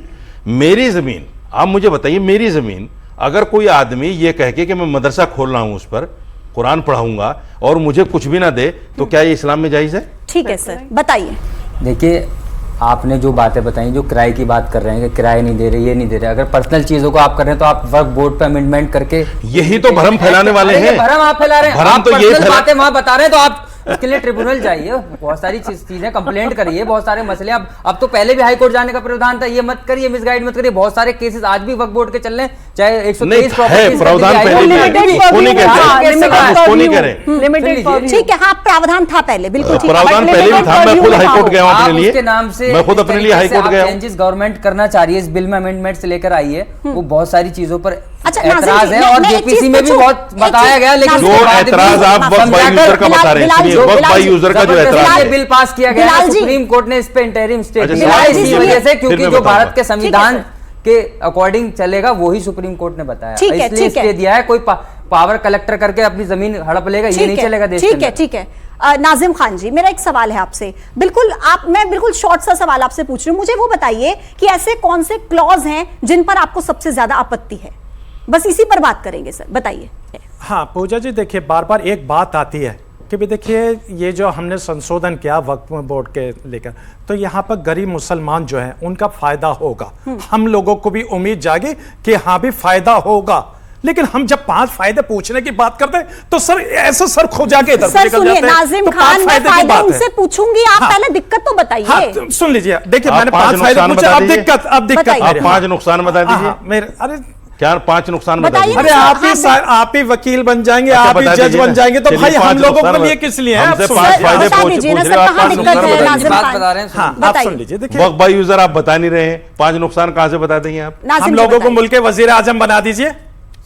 मेरी जमीन, आप मुझे बताइए, मेरी जमीन अगर कोई आदमी ये कह के कि मैं मदरसा खोल रहा हूं, उस पर कुरान पढ़ाऊंगा और मुझे कुछ भी ना दे, तो क्या ये इस्लाम में जायज है? ठीक है सर, बताइए। देखिए, आपने जो बातें बताई, जो किराए की बात कर रहे हैं कि किराए नहीं दे रहे, ये नहीं दे रहे, अगर पर्सनल चीजों को आप कर रहे हैं तो आप वक्फ बोर्ड पे अमेंडमेंट करके यही तो भ्रम फैलाने वाले अरे ये हैं। भ्रम आप फैला रहे हैं, भ्रम आप तो ये पर्सनल फैला- बातें वहां बता रहे हैं, तो आप उसके लिए ट्रिब्यूनल जाइए, बहुत सारी चीजें कंप्लेंट करिए, बहुत सारे मसले। अब तो पहले भी हाई कोर्ट जाने का प्रावधान था, ये मत करिए, मिसगाइड मत करिए, बहुत सारे केसेस आज भी वक्फ बोर्ड के चल रहे हैं, चाहे 123 है प्रॉपर्टीज प्रावधान पहले भी है। उसको नहीं कहते, आप उसको नहीं करें। लिमिटेड ठीक है, हाँ, प्रावधान था पहले, बिल्कुल ठीक है। प्रावधान पहले भी था, मैं खुद हाईकोर्ट गया हूं आप अपने लिए, उसके नाम से मैं खुद अपने लिए हाईकोर्ट गया हूं। चेंजेस गवर्नमेंट करना चाह रही है, इस बिल में अमेंडमेंट्स लेकर आई है, वो बहुत सारी चीजों पर अच्छा, नाज़िम एतराज जी, है, और मैं एक जेपीसी चीज़ में भी पूछूं? बहुत एक बताया चीज़, गया, लेकिन जो उसके बाद भी एतराज आप वक्फ बाई यूजर का बता रहे हैं, बिलाल सुनिए, जी, वक्फ बिलाल बाई जी, यूजर का जो एतराज ये है, बिल पास किया गया बिलाल है, जी। सुप्रीम कोर्ट ने इस पे इंटरिम स्टे अच्छा, दिया बिलाल है, जी, इसी सुनिए। वजह से, क्योंकि फिर मैं जो बताऊंगा। भारत के संविधान के अकॉर्डिंग चलेगा वही सुप्रीम कोर्ट ने बताया, ठीक है, इसलिए ठीक है। स्टे दिया है। कोई पावर कलेक्टर करके अपनी जमीन हड़प लेगा, ये नहीं चलेगा देश के ठीक है, अंदर। ठीक है। नाजिम खान जी, मेरा एक सवाल है आपसे, बिल्कुल मैं बिल्कुल शॉर्ट सा सवाल आपसे पूछ रही हूँ, मुझे वो बताइए कि ऐसे कौन से क्लॉज हैं जिन पर आपको सबसे ज्यादा आपत्ति है? बस इसी पर बात करेंगे सर, बताइए। हाँ पूजा जी, देखिए बार बार एक बात आती है कि भी देखिए ये जो हमने संशोधन किया वक्फ बोर्ड के लेकर, तो यहाँ पर गरीब मुसलमान जो है उनका फायदा होगा। हम लोगों को भी उम्मीद जागी कि हाँ भी फायदा होगा, लेकिन हम जब 5 फायदे पूछने की बात करते हैं तो सर ऐसा सर खो जाके इधर सर निकल सुनिए, जाते हैं। नाजिम तो खान, 5 मैं फायदे की फायदे बात है। उनसे पूछूंगी, आप हाँ। पहले दिक्कत तो बताइए। हाँ, तो सुन लीजिए, देखिए आप मैंने 5 5 फायदे नुकसान पूछे, बता अब दीजिए। दिक्कत बताइए। आप 5 नुकसान बता दीजिए। हाँ, मेरे अरे क्या 5 नुकसान बता बताइए दीजिए। अरे हाँ, आप ही वकील बन जाएंगे, अच्छा, आप ही बता जज दीजिए बन ना। जाएंगे, तो चलिए, भाई हम 5 लोगों नुकसान के लिए बता- किस लिए है? हमसे आप 5 सुनिए। फायदे बता पूछ दीजिए ना रहे सर, हो, आप कहाँ 5 दिक्कत नुकसान है, बता नाजिम दीजिए। बात बता रहे हैं, हाँ, आप बताइए। सुन लीजिए, देखिए वक्फ बाई यूजर आप बता नहीं रहे हैं, 5 नुकसान कहां से बता देंगे आप? नाजिम हम जी लोगों को बताइए। मुल्क के वजीर आजम बना दीजिए,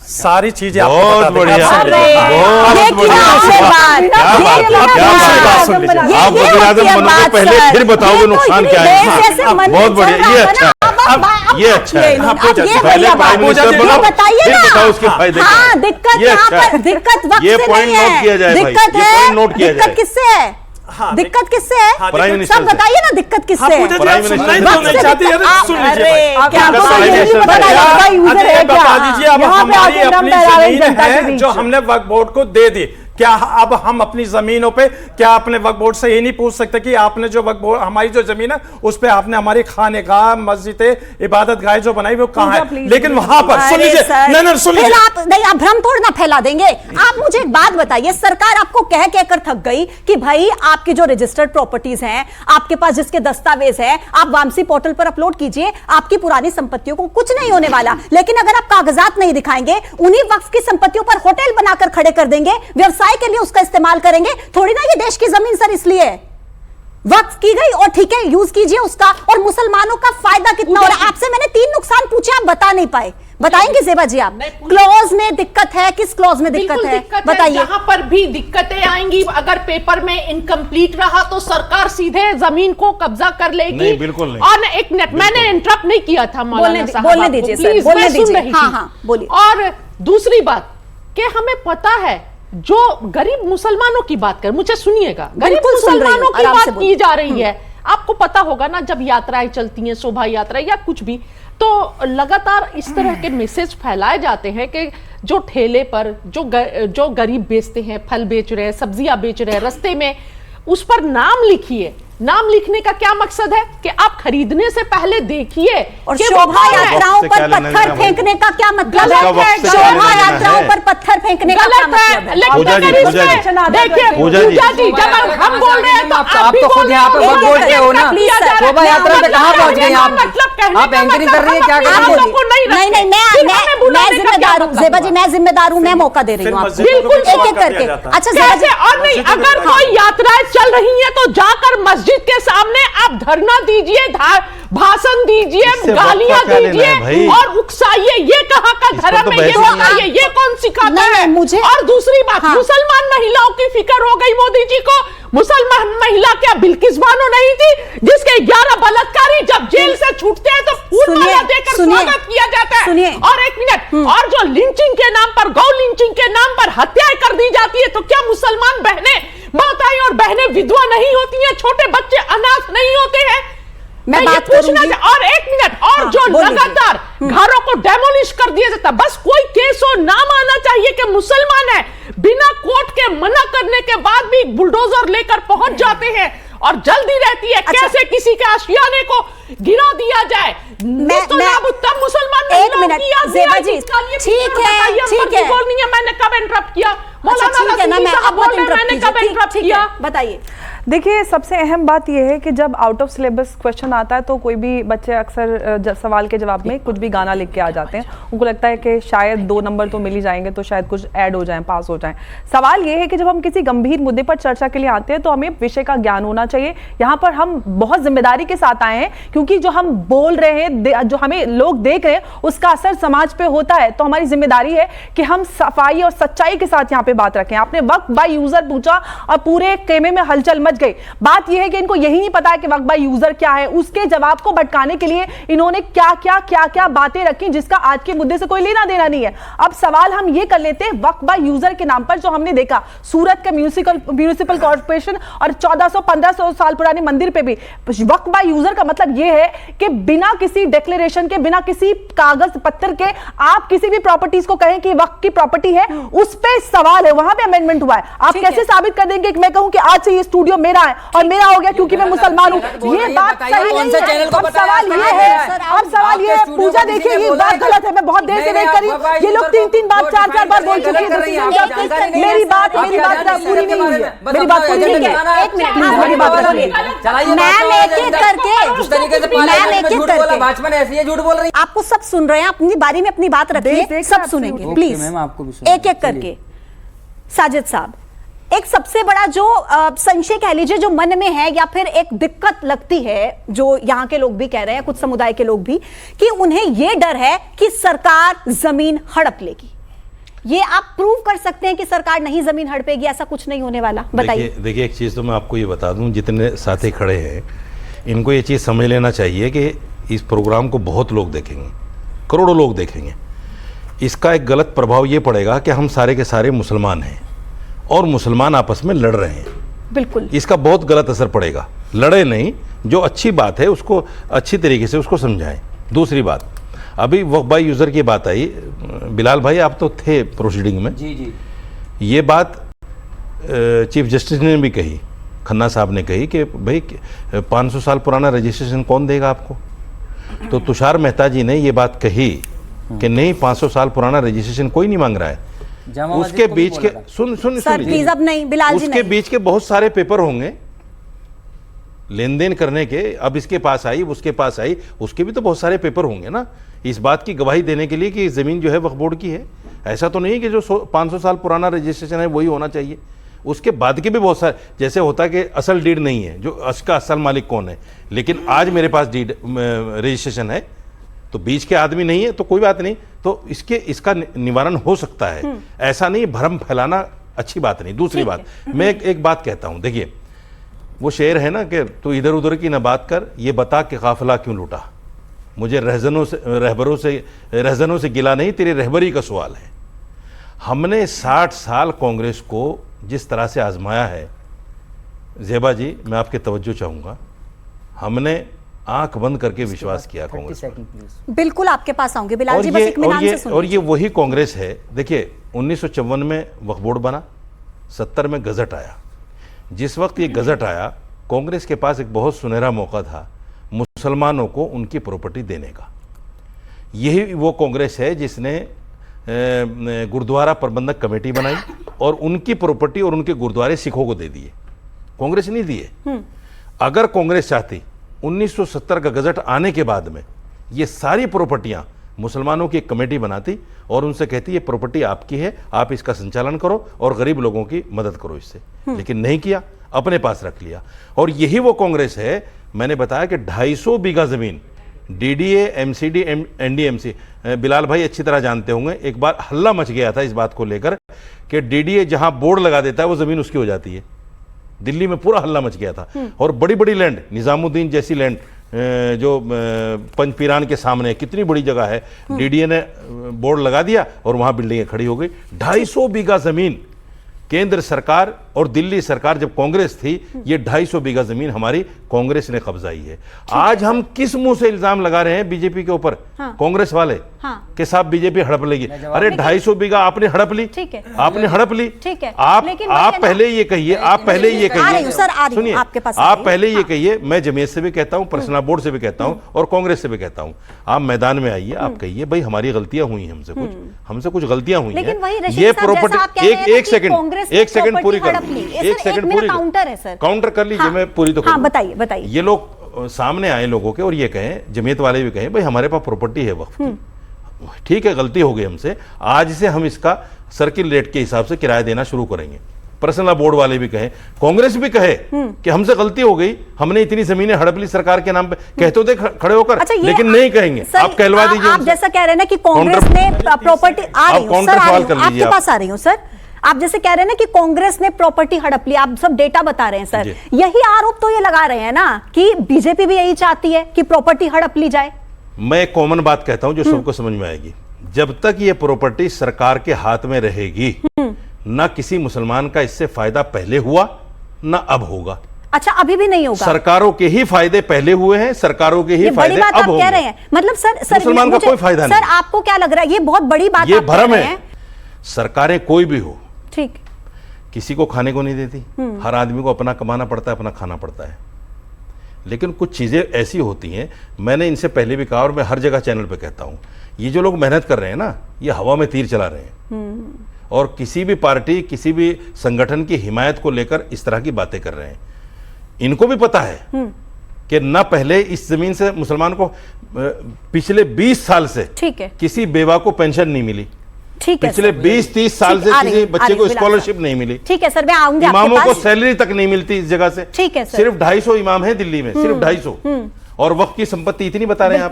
सारी चीजें आपको बहुत बता देंगे। बढ़िया, आप सुन अरे, लीजिए। बहुत ये बढ़िया। किया आपने बात, क्या ये बात, किया क्या आपने बात। बात। सुन लीजिए। आप ये वज़ीर आज़म होती है बनोगे, बात, पहले सर। फिर बताओगे ये तो नुकसान इतनी क्या है। देर से ऐसे मन में बहुत बढ़िया, चल रहा ये था अच्छा ना, है। अब ये अच्छा है। ये हाँ, पूजा जी, ये पहले बढ़िया प्राइम बात। मिनिस्टर ये बनाओ, बताइए फिर ना। बताओ उसके फायदे क्या हाँ, हैं। दिक्कत ये यहाँ अच्छा है। पर, दिक्कत वक्त ये से पॉइंट नहीं है। नोट किया जाए भाई, दिक्कत ये है, पॉइंट नोट किया दिक्कत जाए। किससे है? हाँ, दिक्कत किससे है? हाँ, प्राइम दिक्कत- मिनिस्टर सब बताइए ना दिक्कत हाँ, किससे पूजा है? जी, प्राइम आप मिनिस्टर सुनना ही तो वक्त नहीं से चाहती, दिक्कत- अरे सुन लीजिए अरे, भाई। क्या आपका तो प्राइम ये मिनिस्टर नहीं बताइए। बताया, अच्छा, भाई उधर है ये क्या? बता दीजिए, अब यहाँ पे हमारी आके ड्रम अपनी बजा रहे हैं जमीन जनता के है बीच। जो हमने वक्फ बोर्ड को दे दी, क्या अब हम अपनी जमीनों पे क्या अपने वक्फ बोर्ड से ये नहीं पूछ सकते कि आपने जो वक्फ बोर्ड, हमारी जो जमीन है उस पे आपने हमारी खानेगाह, मस्जिदें, इबादत गाह जो बनाई वो कहाँ है? प्लीज, लेकिन वहां पर सुन अरे लीजिए, सर, नहीं सुन फिर लीजिए, आप नहीं, आप भ्रम थोड़ा ना फैला देंगे। आप मुझे एक बात बताइए, सरकार आपको कह कहकर थक गई कि भाई आपकी जो रजिस्टर्ड प्रॉपर्टीज हैं, आपके पास जिसके दस्तावेज हैं, आप वामसी पोर्टल पर अपलोड कीजिए, आपकी पुरानी संपत्तियों को कुछ नहीं होने वाला। लेकिन अगर आप कागजात नहीं दिखाएंगे, उन्हीं वक्फ की संपत्तियों पर होटल बनाकर खड़े कर देंगे, व्यवसाय के लिए उसका इस्तेमाल करेंगे, थोड़ी ना ये देश की जमीन सर इसलिए वक्फ की गई और ठीक है यूज कीजिए उसका, और मुसलमानों का फायदा कितना हो रहा है? आपसे मैंने 3 नुकसान पूछे, आप बता नहीं पाए, बताएंगे ज़ेबा जी आप? क्लॉज में दिक्कत है, किस क्लॉज में दिक्कत है बताइए। जहां पर भी दिक्कतें आएंगी, अगर पेपर में इनकम्प्लीट रहा तो सरकार सीधे जमीन को कब्जा कर लेगी। नहीं, बिल्कुल नहीं। और एक मिनट, मैंने इंटरप्ट नहीं किया था मौलाना साहब, बोलने आपको। दीजिए सर, प्लीज, बोलने मैं सुन दीजिए। रही हाँ, थी। हाँ, बोलिए। और दूसरी बात कि हमें पता है, जो गरीब मुसलमानों की बात कर, मुझे सुनिएगा, गरीब बिल्कुल सुन रही हूं, मुसलमानों की आराम से बात बोलिए। की जा रही है। आपको पता होगा ना, जब यात्राएं चलती हैं, शोभा यात्रा या कुछ भी, तो लगातार इस तरह के मैसेज फैलाए जाते हैं कि जो ठेले पर जो गरीब बेचते हैं, फल बेच रहे हैं, सब्जियां बेच रहे हैं, रास्ते में उस पर नाम लिखिए। नाम लिखने का क्या मकसद है कि आप खरीदने से पहले देखिए। और कि वो शोभा कौन है। यात्राओं से पर क्या लेना पत्थर देना फेंकने का क्या मतलब गलत है? है, वक्त से क्या शोभा लेना देना यात्राओं है? पर पत्थर फेंकने का क्या गलत है, मतलब है? लेकिन पूजा जी, अगर पूजा जी। इसमें देखिए पूजा जी। पूजा जी, जब हम बोल रहे हैं तो आप तो खुद यहाँ पे वक्फ बोर्ड के हो ना, शोभा यात्रा पे कहाँ पहुंच गई आप? आप एंकरिंग कर रही है, क्या कर आप रही है? बोलिए। नहीं मैं जिम्मेदार हूँ ज़ेबा जी, मैं जिम्मेदार हूँ, मैं मौका दे रही हूँ फिर आपको, मस्जिद को भी एक एक सवाल कर करके। दिया जाता है। अच्छा ज़ेबा जी, कैसे? और नहीं, मस्जिद में अगर हाँ। कोई यात्राएं चल रही हैं तो जाकर मस्जिद के सामने आप धरना दीजिए, भाषण दीजिए, इससे गालियां वक्त का क्या लेना है दीजिए भाई? और उकसाइए। ये कहाँ का इस पर धर्म तो है? ये बहस ही नहीं बताइए, ये कौन सिखाता नहीं, है? मुझे- और दूसरी बात, हाँ। मुसलमान महिलाओं की फिक्र हो गई मोदी जी को। मुसलमान महिला क्या बिल्किस बानो नहीं थी जिसके 11 बलात्कारी जब जेल से छूटते हैं तो फूल माला देकर स्वागत किया जाता है? और एक मिनट, और जो लिंचिंग के नाम पर, गौ लिंचिंग के नाम पर हत्याएं कर दी जाती है, तो क्या मुसलमान बहनें, माताएं और बहनें विधवा नहीं होती हैं? छोटे बच्चे अनाथ नहीं होते हैं? मैं बात करूंगी। और एक मिनट, और जो लगातार घरों को डेमोलिश कर दिया जाता, बस कोई केस हो, नाम आना चाहिए कि मुसलमान है, बिना कोर्ट के मना करने के बाद भी बुलडोजर लेकर पहुंच जाते हैं और जल्दी रहती है। कैसे किसी के आशियाने को गिरा दिया जाए? तब मुसलमान एक मिनट ज़ेबा जी, ठीक है, ठीक है, बोलनी है, मैंने कब इंटरप्ट किया? बताइए। देखिए, सबसे अहम बात यह है कि जब आउट ऑफ सिलेबस क्वेश्चन आता है तो कोई भी बच्चे अक्सर सवाल के जवाब में कुछ भी गाना लिख के आ जाते हैं। उनको लगता है कि शायद 2 नंबर तो मिल ही जाएंगे, तो शायद कुछ ऐड हो जाए, पास हो जाए। सवाल यह है कि जब हम किसी गंभीर मुद्दे पर चर्चा के लिए आते हैं तो हमें विषय का ज्ञान होना चाहिए। यहाँ पर हम बहुत जिम्मेदारी के साथ आए हैं, क्योंकि जो हम बोल रहे हैं, जो हमें लोग देख रहे हैं, उसका असर समाज पे होता है। तो हमारी जिम्मेदारी है कि हम सफाई और सच्चाई के साथ यहाँ पे बात रखें। आपने वक्त बाय यूजर पूछा और पूरे खेमे में हलचल मच गई। बात यह है कि इनको यही नहीं पता है कि वक्त बाय यूजर क्या है। उसके जवाब को भटकाने के लिए इन्होंने क्या बातें रखी जिसका आज के मुद्दे से कोई लेना देना नहीं है। अब सवाल हम ये कर लेते हैं, वक्त बाय यूजर के नाम पर जो हमने देखा सूरत के म्यूनिसिपल कॉर्पोरेशन और 1400-1500 साल पुराने मंदिर पे भी वक्त बाय यूजर का मतलब यह है कि बिना किसी डिक्लेरेशन के, बिना किसी कागज पत्र के आप किसी भी प्रॉपर्टीज को कहें कि वक्त की प्रॉपर्टी है, उस पे सवाल है। वहां पे अमेंडमेंट हुआ है। आप कैसे साबित कर देंगे कि मैं कहूं कि आज से ये स्टूडियो मेरा है और मेरा हो गया क्योंकि मैं मुसलमान हूं? ये बात सही नहीं है। अब सवाल ये है, पूजा देखिए, ये बात गलत है। मैं बहुत देर से वेट करी, ये लोग 3-3 बार 4-4 बार बोल चुके हैं। मेरी बात पूरी नहीं हुई है। मेरी बात पूरी नहीं है। एक मिनट, मेरी बात आपको सब सुन रहे हैं, अपनी बारी में अपनी बात रखिए, सब सुनेंगे प्लीज, एक एक करके। साजिद साहब, एक सबसे बड़ा जो संशय कह लीजिए जो मन में है या फिर एक दिक्कत लगती है, जो यहाँ के लोग भी कह रहे हैं, कुछ समुदाय के लोग भी, कि उन्हें यह डर है कि सरकार जमीन हड़प लेगी। ये आप प्रूव कर सकते हैं कि सरकार नहीं जमीन हड़पेगी? ऐसा कुछ नहीं होने वाला, बताइए। देखिए, एक चीज़ तो मैं आपको ये बता दूं, जितने साथी खड़े हैं इनको ये चीज़ समझ लेना चाहिए कि इस प्रोग्राम को बहुत लोग देखेंगे, करोड़ों लोग देखेंगे। इसका एक गलत प्रभाव ये पड़ेगा कि हम सारे के सारे मुसलमान हैं और मुसलमान आपस में लड़ रहे हैं। बिल्कुल, इसका बहुत गलत असर पड़ेगा। लड़े नहीं, जो अच्छी बात है उसको अच्छी तरीके से उसको समझाएं। दूसरी बात, अभी वक्त बाय यूज़र की बात आई, बिलाल भाई आप तो थे प्रोसीडिंग में। जी। ये बात चीफ जस्टिस ने भी कही, खन्ना साहब ने कही कि भाई 500 साल पुराना रजिस्ट्रेशन कौन देगा आपको? तो तुषार मेहता जी ने ये बात कही कि नहीं, 500 साल पुराना रजिस्ट्रेशन कोई नहीं मांग रहा है। उसके बीच के सुन प्लीज, अब नहीं बिलाल जी, उसके बीच के बहुत सारे पेपर होंगे लेन देन करने के। अब इसके पास आई, उसके पास आई, उसके भी तो बहुत सारे पेपर होंगे ना, इस बात की गवाही देने के लिए कि जमीन जो है वक्फ बोर्ड की है। ऐसा तो नहीं कि जो 500 साल पुराना रजिस्ट्रेशन है वही होना चाहिए। उसके बाद के भी बहुत सारे, जैसे होता है कि असल डीड नहीं है, जो उसका असल मालिक कौन है, लेकिन आज मेरे पास डीड रजिस्ट्रेशन है तो बीच के आदमी नहीं है तो कोई बात नहीं, तो इसका निवारण हो सकता है। ऐसा नहीं, भ्रम फैलाना अच्छी बात नहीं। दूसरी बात, मैं एक बात कहता हूं, देखिए वो शेर है ना कि तू इधर उधर की ना बात कर, ये बता कि काफिला क्यों लूटा। मुझे रहजनों से गिला नहीं, तेरी रहबरी का सवाल है। हमने 60 साल कांग्रेस को जिस तरह से आजमाया है, ज़ेबा जी मैं आपके तवज्जो चाहूँगा, हमने आंख बंद करके विश्वास किया कांग्रेस पर। बिल्कुल आपके पास आऊंगे बिलाल जी, बस इत्मीनान से सुनिए। और ये वही कांग्रेस है। देखिए 1954 में वक्फ बोर्ड बना, 70 में गजट आया। जिस वक्त ये गजट आया, कांग्रेस के पास एक बहुत सुनहरा मौका था मुसलमानों को उनकी प्रॉपर्टी देने का। यही वो कांग्रेस है जिसने गुरुद्वारा प्रबंधक कमेटी बनाई और उनकी प्रॉपर्टी और उनके गुरुद्वारे सिखों को दे दिए, कांग्रेस नहीं दिए। अगर कांग्रेस चाहती 1970 का गजट आने के बाद में ये सारी प्रॉपर्टियां मुसलमानों की एक कमेटी बनाती और उनसे कहती ये प्रॉपर्टी आपकी है, आप इसका संचालन करो और गरीब लोगों की मदद करो इससे, लेकिन नहीं किया, अपने पास रख लिया। और यही वो कांग्रेस है, मैंने बताया कि 250 बीघा जमीन डीडीए, एमसीडी, एनडीएमसी, बिलाल भाई अच्छी तरह जानते होंगे, एक बार हल्ला मच गया था इस बात को लेकर कि डीडीए जहां बोर्ड लगा देता है वो जमीन उसकी हो जाती है। दिल्ली में पूरा हल्ला मच गया था। और बड़ी बड़ी लैंड, निजामुद्दीन जैसी लैंड जो पंचपीरान के सामने कितनी बड़ी जगह है, डीडीए ने बोर्ड लगा दिया और वहां बिल्डिंगें खड़ी हो गई। 250 बीघा जमीन केंद्र सरकार और दिल्ली सरकार जब कांग्रेस थी, ये 250 बीघा जमीन हमारी कांग्रेस ने कब्जाई है। आज हम किस मुंह से इल्जाम लगा रहे हैं बीजेपी के ऊपर, कांग्रेस वाले के साथ बीजेपी हड़प लेगी? अरे 250 बीघा आपने हड़प ली, आपने हड़प ली। आप पहले ये कहिए, आप पहले ये कहिए, सुनिए, आप पहले ये कहिए, मैं जमीयत से भी कहता हूं, पर्सनल बोर्ड से भी कहता हूं और कांग्रेस से भी कहता हूं, आप मैदान में आइए, आप कहिए भाई हमारी गलतियां हुई हैं, हमसे कुछ गलतियां हुई हैं। ये प्रॉपर्टी, एक सेकंड पूरी कर, एक सेकंड पूरी काउंटर कर लीजिए, मैं पूरी तो बताइए बताइए। ये लोग सामने आए लोगों के और ये कहें, जमीयत वाले भी कहें भाई हमारे पास प्रॉपर्टी है वक्फ की, ठीक है गलती हो गई हमसे, आज से हम इसका सर्किल रेट के हिसाब से किराया देना शुरू करेंगे। पर्सनल बोर्ड वाले भी कहें, कांग्रेस भी कहे कि हमसे गलती हो गई, हमने इतनी जमीनें हड़प ली सरकार के नाम पे, कहते थे खड़े होकर। अच्छा, लेकिन नहीं कहेंगे, आप कहलवा दीजिए। आप जैसा कह रहे हैं ना कि कांग्रेस ने प्रॉपर्टी, आ रही हूं सर, आपके पास आ रही हूं सर, आप जैसे कह रहे हैं ना कि कांग्रेस ने प्रॉपर्टी हड़प ली, आप सब डेटा बता रहे हैं सर, यही आरोप तो ये लगा रहे हैं ना कि बीजेपी भी यही चाहती है कि प्रॉपर्टी हड़प ली जाए। मैं एक कॉमन बात कहता हूं जो सबको समझ में आएगी, जब तक ये प्रॉपर्टी सरकार के हाथ में रहेगी, ना किसी मुसलमान का इससे फायदा पहले हुआ ना अब होगा। अच्छा, अभी भी नहीं होगा? सरकारों के ही फायदे पहले हुए हैं, सरकारों के ही फायदे अब होंगे। कह रहे हैं मतलब सर मुसलमान का कोई फायदा नहीं। सर आपको क्या लग रहा है, ये बहुत बड़ी बात ये भ्रम है। सरकारें कोई भी हो, ठीक, किसी को खाने को नहीं देती, हर आदमी को अपना कमाना पड़ता है, अपना खाना पड़ता है। लेकिन कुछ चीजें ऐसी होती हैं, मैंने इनसे पहले भी कहा और मैं हर जगह चैनल पे कहता हूं, ये जो लोग मेहनत कर रहे हैं ना, ये हवा में तीर चला रहे हैं और किसी भी पार्टी, किसी भी संगठन की हिमायत को लेकर इस तरह की बातें कर रहे हैं। इनको भी पता है कि न पहले इस जमीन से मुसलमान को पिछले 20 साल से किसी बेवा को पेंशन नहीं मिली, पिछले 20-30 साल से किसी बच्चे को स्कॉलरशिप नहीं मिली। ठीक है सर, मैं आऊंगी। इमामों को सैलरी तक नहीं मिलती इस जगह से। ठीक है सर। सिर्फ 250 इमाम है दिल्ली में, सिर्फ 250। और वक्त की संपत्ति इतनी बता रहे हैं आप,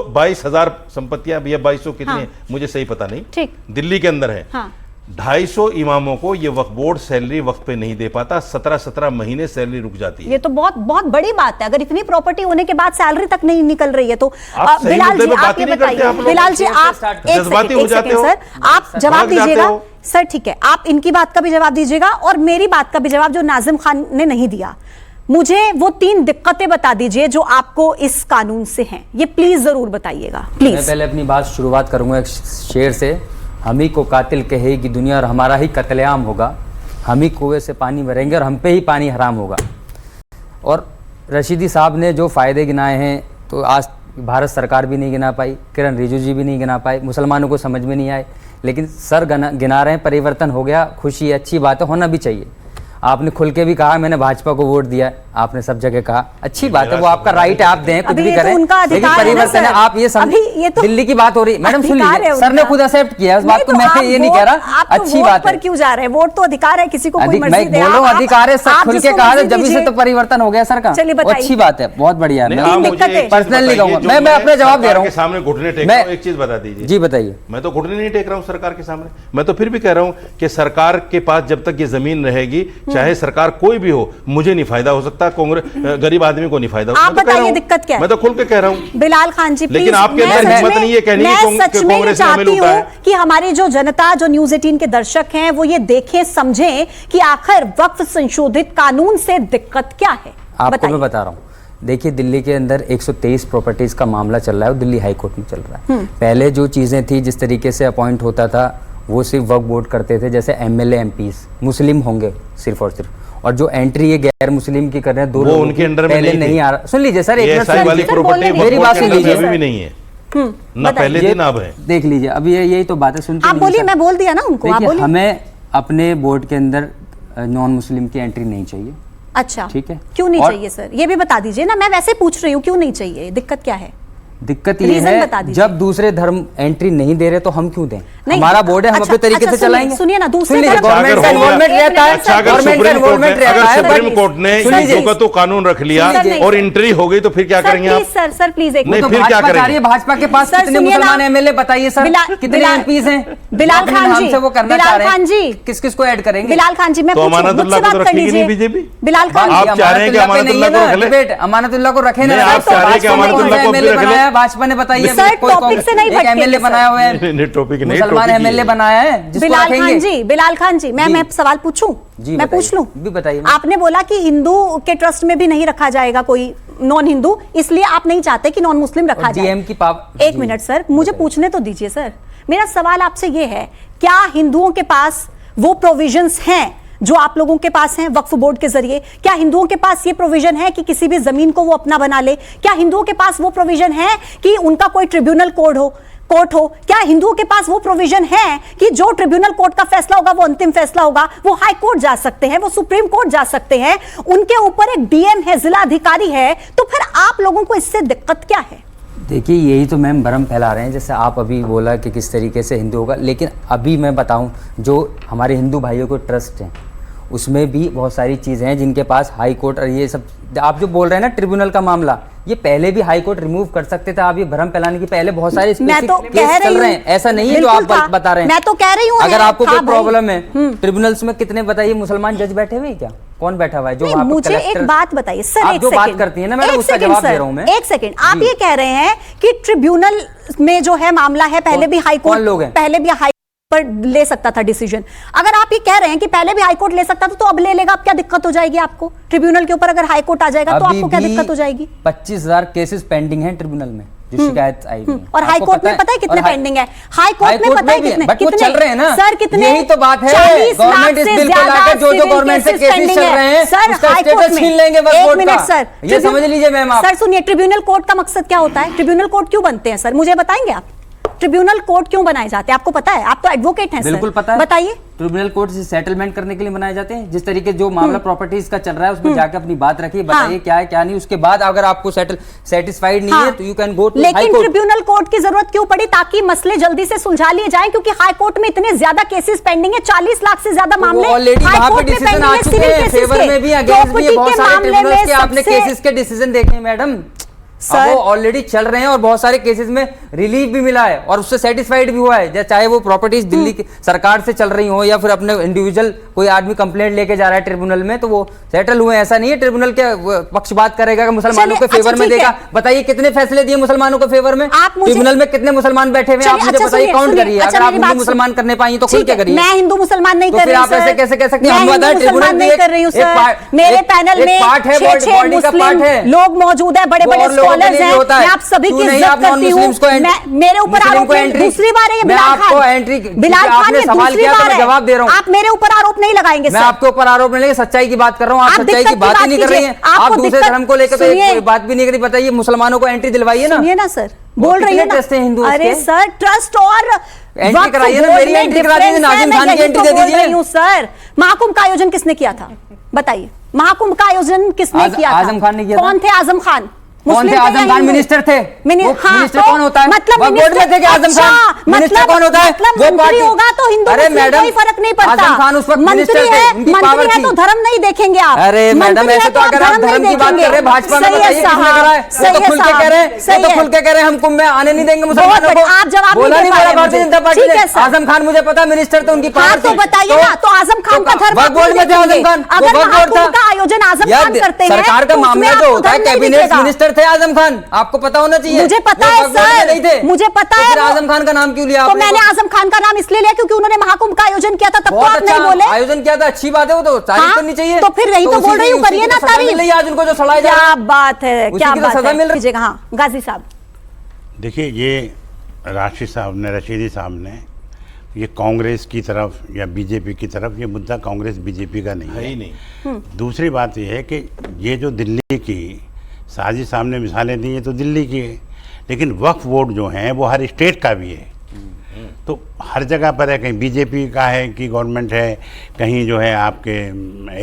22,000 संपत्तियां, या 2200 कितनी है मुझे सही पता नहीं, दिल्ली के अंदर है। 250 इमामों को ये वक्फ बोर्ड सैलरी वक्त पे नहीं दे पाता, 17-17 महीने सैलरी रुक जाती है। ये तो बहुत बहुत बड़ी बात है, अगर इतनी प्रॉपर्टी होने के बाद सैलरी तक नहीं निकल रही है तो। बिलाल जी आप ये बताइए, बिलाल जी आप एक सेकंड सर, आप जवाब दीजिएगा सर, ठीक है, आप इनकी बात का भी जवाब दीजिएगा और मेरी बात का भी जवाब जो नाजिम खान ने नहीं दिया। मुझे वो 3 दिक्कतें बता दीजिए जो आपको इस कानून से हैं, ये प्लीज जरूर बताइएगा प्लीज। मैं पहले अपनी बात शुरुआत करूंगा एक शेर से, हम ही को कातिल कहेगी दुनिया और हमारा ही कत्लेआम होगा, हम ही कुएं से पानी भरेंगे और हम पे ही पानी हराम होगा। और रशीदी साहब ने जो फ़ायदे गिनाए हैं तो आज भारत सरकार भी नहीं गिना पाई, किरण रिजिजू जी भी नहीं गिना पाए, मुसलमानों को समझ में नहीं आए, लेकिन सर गिना रहे हैं, परिवर्तन हो गया, खुशी है, अच्छी बात है, होना भी चाहिए। आपने खुल के भी कहा मैंने भाजपा को वोट दिया, आपने सब जगह कहा, अच्छी बात है, वो आपका राइट है, आप दें कुछ भी करें, लेकिन परिवर्तन है। आप ये समझिए, दिल्ली की बात हो रही, मैडम सुन लीजिए, सर ने खुद एक्सेप्ट किया इस बात को, मैं ये नहीं कह रहा, अच्छी बात है। क्यों जा रहे हैं, वोट तो अधिकार है, किसी को कोई मर्जी दे। मैं बोलो अधिकार है, सर खुल के कहा, जब से तो परिवर्तन हो गया सर का, अच्छी बात है, बहुत बढ़िया। पर्सनली कहूँगा, मैं अपने जवाब दे रहा हूँ। सामने घुटने टेक रहा हूं, एक चीज बता दीजिए। जी बताइए। मैं तो घुटने नहीं टेक रहा हूं सरकार के सामने, मैं तो फिर भी कह रहा हूं कि सरकार के पास जब तक ये जमीन रहेगी, चाहे सरकार कोई भी हो, मुझे नहीं फायदा हो सकता, कांग्रेस गरीब आदमी को नहीं फायदा हो सकता। आप बताइए दिक्कत क्या है? मैं तो खुल के कह रहा हूं बिलाल खान जी, लेकिन आपके अंदर हिम्मत नहीं है कहने की कांग्रेस में हमें लूटा है। कि हमारी जो जनता, जो न्यूज़ 18 के दर्शक हैं, वो ये देखें समझें कि आखिर वक्फ संशोधित कानून से दिक्कत क्या है। आपको मैं बता रहा हूं, देखिए दिल्ली के अंदर 123 प्रॉपर्टीज का मामला चल रहा है और दिल्ली हाई कोर्ट में चल रहा है। पहले जो चीजें थी, जिस तरीके से अपॉइंट होता था, वो सिर्फ वक्फ बोर्ड करते थे, जैसे एमएलए एमपीज मुस्लिम होंगे सिर्फ और सिर्फ, और जो एंट्री ये गैर मुस्लिम की कर रहे हैं, दो लोग उनके अंडर में पहले नहीं आ रहा। सुन लीजिए सर, एक मिनट मेरी बात सुन लीजिए, भी नहीं है ना पहले दिन अब है, देख लीजिए, अब यही तो बातें सुनते आप बोलिए, मैं बोल दिया ना उनको, आप बोलिए। हमें अपने बोर्ड के अंदर नॉन मुस्लिम की एंट्री नहीं चाहिए। अच्छा, ठीक है, क्यों नहीं चाहिए सर, ये भी बता दीजिए ना, मैं वैसे पूछ रही हूँ, क्यों नहीं चाहिए, दिक्कत क्या है? दिक्कत ये है, जब दूसरे धर्म एंट्री नहीं दे रहे तो हम क्यों दें? हमारा बोर्ड है, हम अपने तरीके से चलाएंगे। सुनिए ना, दूसरे गवर्नमेंट का इन्वॉल्वमेंट रहता है, गवर्नमेंट का इन्वॉल्वमेंट रहता है। सुप्रीम कोर्ट ने जो तो कानून रख लिया और एंट्री हो गई तो फिर क्या करेंगे आप? सर प्लीज एक मिनट, फिर क्या करेंगे? भाजपा के पास कितने मुसलमान एमएलए बताइए सर, कितने एमपीज हैं? बिलाल अपने खान नाम जी, से वो करना बिलाल चाह रहे हैं। खान जी, किस किस को ऐड करेंगे? बिलाल खान जी, मैं तो पूछूं, अमानतुल्लाह मुझसे को तो बात कर रखेगी नहीं लीजिए। बीजेपी? बिलाल खान आप जी, चाह रहे हैं कि अमानतुल्लाह पे अमानतुल्लाह को नहीं रख है ले? ना डिबेट, अमानतुल्लाह को रखे ना। नहीं, आप चाह रहे हैं कि अमानतुल्लाह को भी एमएलए रख ले? बनाया, भाजपा ने बताइए सर, टॉपिक से नहीं भटकेंगे, एमएलए बनाया हुआ है, नहीं, टॉपिक नहीं, मुसलमान टॉपिक ही एमएलए है। बनाया है, जिसको बिलाल खान रखेंगे। जी, बिलाल खान जी, मैं सवाल पूछूं? जी, मैं पूछ लूं? भी बताइए। आपने बोला कि हिंदू के ट्रस्ट में भी नहीं रखा जाएगा कोई नॉन हिंदू, इसलिए आप नहीं चाहते कि नॉन मुस्लिम रखा जाए। डीएम की एक जी, मिनट सर, मुझे पूछने तो दीजिए सर। मेरा सवाल आपसे ये है, क्या हिंदुओं के पास वो प्रोविजंस हैं जो आप लोगों के पास हैं वक्फ बोर्ड के जरिए? क्या हिंदुओं के पास ये प्रोविजन है कि किसी भी जमीन को वो अपना बना ले? क्या हिंदुओं के पास वो प्रोविजन है कि उनका कोई ट्रिब्यूनल कोर्ट हो? क्या हिंदुओं के पास वो प्रोविजन है कि जो ट्रिब्यूनल कोर्ट का फैसला होगा वो अंतिम फैसला होगा, वो हाई कोर्ट जा सकते हैं, वो सुप्रीम कोर्ट जा सकते हैं, उनके ऊपर एक डीएम है, जिला अधिकारी है, तो फिर आप लोगों को इससे दिक्कत क्या है? देखिए, यही तो मैम भ्रम फैला रहे हैं। जैसे आप अभी बोला कि किस तरीके से हिंदू होगा, लेकिन अभी मैं बताऊं, जो हमारे हिंदू भाइयों को ट्रस्ट है उसमें भी बहुत सारी चीज़ें हैं जिनके पास हाई कोर्ट और ये सब, आप जो बोल रहे हैं ना ट्रिब्यूनल का मामला, ये पहले भी हाई कोर्ट रिमूव कर सकते थे। आप ये भ्रम फैलाने की पहले बहुत सारे मैं तो केस कह चल रही रहे हैं, ऐसा नहीं है जो आप बता रहे हैं। मैं तो कह रही हूँ, अगर आपको कोई प्रॉब्लम है, ट्रिब्यूनल्स में कितने बताइए मुसलमान जज बैठे हुए हैं क्या? कौन बैठा हुआ है जो वहाँ पे मुझे कलेक्टर? एक बात बताइए सर, आप एक जो बात सेकंड करती है ना मैडम, उसका जवाब दे रहा हूँ मैं। एक सेकंड, आप ये कह रहे हैं कि ट्रिब्यूनल में जो है मामला है, पहले भी हाई कौन लोग कोर्ट हैं? पहले भी हाई पर ले सकता था डिसीजन। अगर आप ये कह रहे हैं कि पहले भी हाई कोर्ट ले सकता था, तो अब ले लेगा, अब क्या दिक्कत हो जाएगी आपको? ट्रिब्यूनल के ऊपर अगर हाई कोर्ट आ जाएगा तो आपको क्या दिक्कत हो जाएगी? 25,000 केसेस पेंडिंग हैं ट्रिब्यूनल में जो शिकायत आई है। और हाई कोर्ट में पता है कितने पेंडिंग है? हाई कोर्ट में पता है कितने? बट वो चल रहे हैं ना सर, कितने? यही तो बात है। 40 लाख गवर्नमेंट इस से बिल को ज्यादा लाकर जो सिविल गवर्नमेंट से केसेस केसेस चल पेंडिंग रहे है। हैं सर, उसका हाई कोर्ट स्टेटस में छीन लेंगे वक्फ एक बोर्ड मिनट का। सर, ये समझ लीजिए मैम आप। सर सुनिए, ट्रिब्यूनल कोर्ट का मकसद क्या होता है? ट्रिब्यूनल कोर्ट क्यों बनते हैं सर, मुझे बताएंगे आप? ट्रिब्यूनल कोर्ट क्यों बनाए जाते हैं, आपको पता है? आप तो एडवोकेट हैं सर, बिल्कुल पता है। बताइए। ट्रिब्यूनल कोर्ट से सेटलमेंट करने के लिए बनाए जाते हैं। जिस तरीके जो मामला प्रॉपर्टीज का चल रहा है उसमें जाके अपनी बात रखिए, बताइए क्या है क्या नहीं, उसके बाद अगर आपको सेटिस्फाइड नहीं है तो you can go to high लेकिन कोर्ट। ट्रिब्यूनल कोर्ट की जरूरत क्यों पड़ी? ताकि मसले जल्दी से सुलझा लिए जाएं, क्योंकि हाई कोर्ट में इतने ज्यादा केसेस पेंडिंग है, 40 लाख से ज्यादा मामले ऑलरेडी हाई वहां पे कोर्ट में डिसीजन पेंडिंग आ है, चुके सिविल हैं, केसेस फेवर के। में भी अगेंस्ट भी प्रॉपर्टी बहुत के सारे मामले ट्रिब्यूनल्स में के आपने सबसे- केसेस के डिसीजन देखे हैं मैडम। सर, अब वो ऑलरेडी चल रहे हैं और बहुत सारे केसेस में रिलीफ भी मिला है और उससे सेटिस्फाइड भी हुआ है, चाहे वो प्रॉपर्टीज दिल्ली की सरकार से चल रही हो या फिर अपने इंडिविजुअल कोई आदमी कंप्लेंट लेके जा रहा है ट्रिब्यूनल में, तो वो सेटल हुए। ऐसा नहीं है ट्रिब्यूनल के पक्ष बात करेगा कि मुसलमानों के चलिए, फेवर अच्छा, में ठीक देगा। है। बताइए कितने फैसले दिए मुसलमानों के फेवर में? आप मुझे- ट्रिब्यूनल में कितने मुसलमान बैठे हुए हैं आप चलिए, मुझे अच्छा, बताइए, सुनिए, काउंट सुनिए, करिए। अच्छा, अगर आप मेरी हिंदू बात मुसलमान सुनिए। करने पाई तो खुल ठीक के है, करिए। मैं हिंदू मुसलमान नहीं तो कर फिर रही आप ऐसे सर। कैसे कह सकते हैं? मैं हम हिंदू बताएं मुसलमान ट्रिब्यूनल नहीं कर रही हूँ सर। मेरे पैनल में पार्ट है, 6 बॉडी का पार्ट है, लोग मौजूद है, बड़े बड़े और लोगों के स्कॉलर्स लिए हैं, होता है। मैं आप सभी की क्यों नहीं इज्जत आप करती हूँ। नॉन-मुस्लिम्स को मेरे ऊपर मुस्लिम आरोप को नहीं, एंट्री- दूसरी बार है ये मैं बिलाल आपको खान। एंट्री बिलाल खान आपने ये सवाल दूसरी किया तो बार मैं है। जवाब दे रहा हूँ। आप मेरे ऊपर आरोप नहीं लगाएंगे मैं सर। आपके ऊपर आरोप नहीं, लेकिन सच्चाई की बात कर रहा हूँ। आप सच्चाई की बात ही नहीं कर रही हैं। आप दूसरे धर्म को लेकर तो एक बात भी नहीं करी। बताइए मुसलमानों को एंट्री दिलवाइए ना। सुनिए ना सर, बोल रही है ना। ट्रस्ट है हिंदू? अरे सर, ट्रस्ट और एंट्री कराइए ना, मेरी एंट्री करा दीजिए, नाज़िम खान की एंट्री दे दीजिए। सर, महाकुंभ का आयोजन किसने किया था बताइए? महाकुंभ का आयोजन किसने किया था? आजम खान ने किया था। कौन थे आजम खान? कौन थे आजम खान? मिनिस्टर थे। मिनिस्टर कौन होता है? मतलब वक्फ बोर्ड में थे कि आजम खान मिनिस्टर कौन होता है? मतलब वो मंत्री पार्टी होगा तो हिंदू अरे मुस्लिम मैडम, कोई फर्क नहीं पड़ता। आजम खान उस वक्त मंत्री मिनिस्टर थे, है, उनकी मंत्री पावर है थी। तो धर्म नहीं देखेंगे आप। अरे मैडम, मंत्री ऐसे है तो अगर आप धर्म नहीं की बात कर रहे हैं, देखेंगे। भाजपा में सही है बताइए किसने साहब, करा है? वो सही तो है खुल के साहब, कह रहे हैं, सही वो तो है। खुल के कह रहे हैं हम कुंभ में आने नहीं देंगे मुसलमानों को। आप जवाब बोला नहीं नहीं दे मेरा पा रहे भारतीय मुझे। जनता पार्टी ठीक ने। है सर। आजम खान मुझे पता मिनिस्टर थे, उनकी हाँ पावर तो थी। बताइए ना, तो आजम खान का धर्म वक्फ बोर्ड में थे आजम खान, वो अगर वक्फ बोर्ड था। महाकुंभ का आयोजन आजम यार, खान करते हैं सरकार का तो उसमें मामला जो आपको होता है, धर्म नहीं कैबिनेट दिखेगा। मिनिस्टर थे आजम खान, आपको पता होना चाहिए। मुझे पता वो है वक्फ बोर्ड में सर, नहीं थे। मुझे पता तो है। फिर आजम खान का नाम क्यों लिया तो आपने? मैंने आजम खान का नाम इसलिए लिया क्योंकि उन्होंने महाकुंभ का आयोजन किया था, तब तो बहुत आप नहीं अच्छा बोले। आयोजन किया था, अच्छी बात है, वो तो तारीफ हाँ, करनी चाहिए। तो फिर यही तो बोल रही हूँ, करिए ना तारीफ। मिल रही है आज उनको जो सड़ाया जा रहा क्या है। बात है, उसी क्या की तो बात सजा है। मिल रही। कीजिएगा, हाँ गाजी साहब। देखिए, ये राशिद साहब ने, रशीदी साहब ने, ये कांग्रेस की तरफ या बीजेपी की तरफ, ये मुद्दा कांग्रेस बीजेपी का नहीं है ही नहीं। दूसरी बात ये है कि ये जो दिल्ली की साजिश सामने मिसालें दी, ये तो दिल्ली की है, लेकिन वक्फ बोर्ड जो है वो हर स्टेट का भी है। तो हर जगह पर है, कहीं बीजेपी का है कि गवर्नमेंट है, कहीं जो है आपके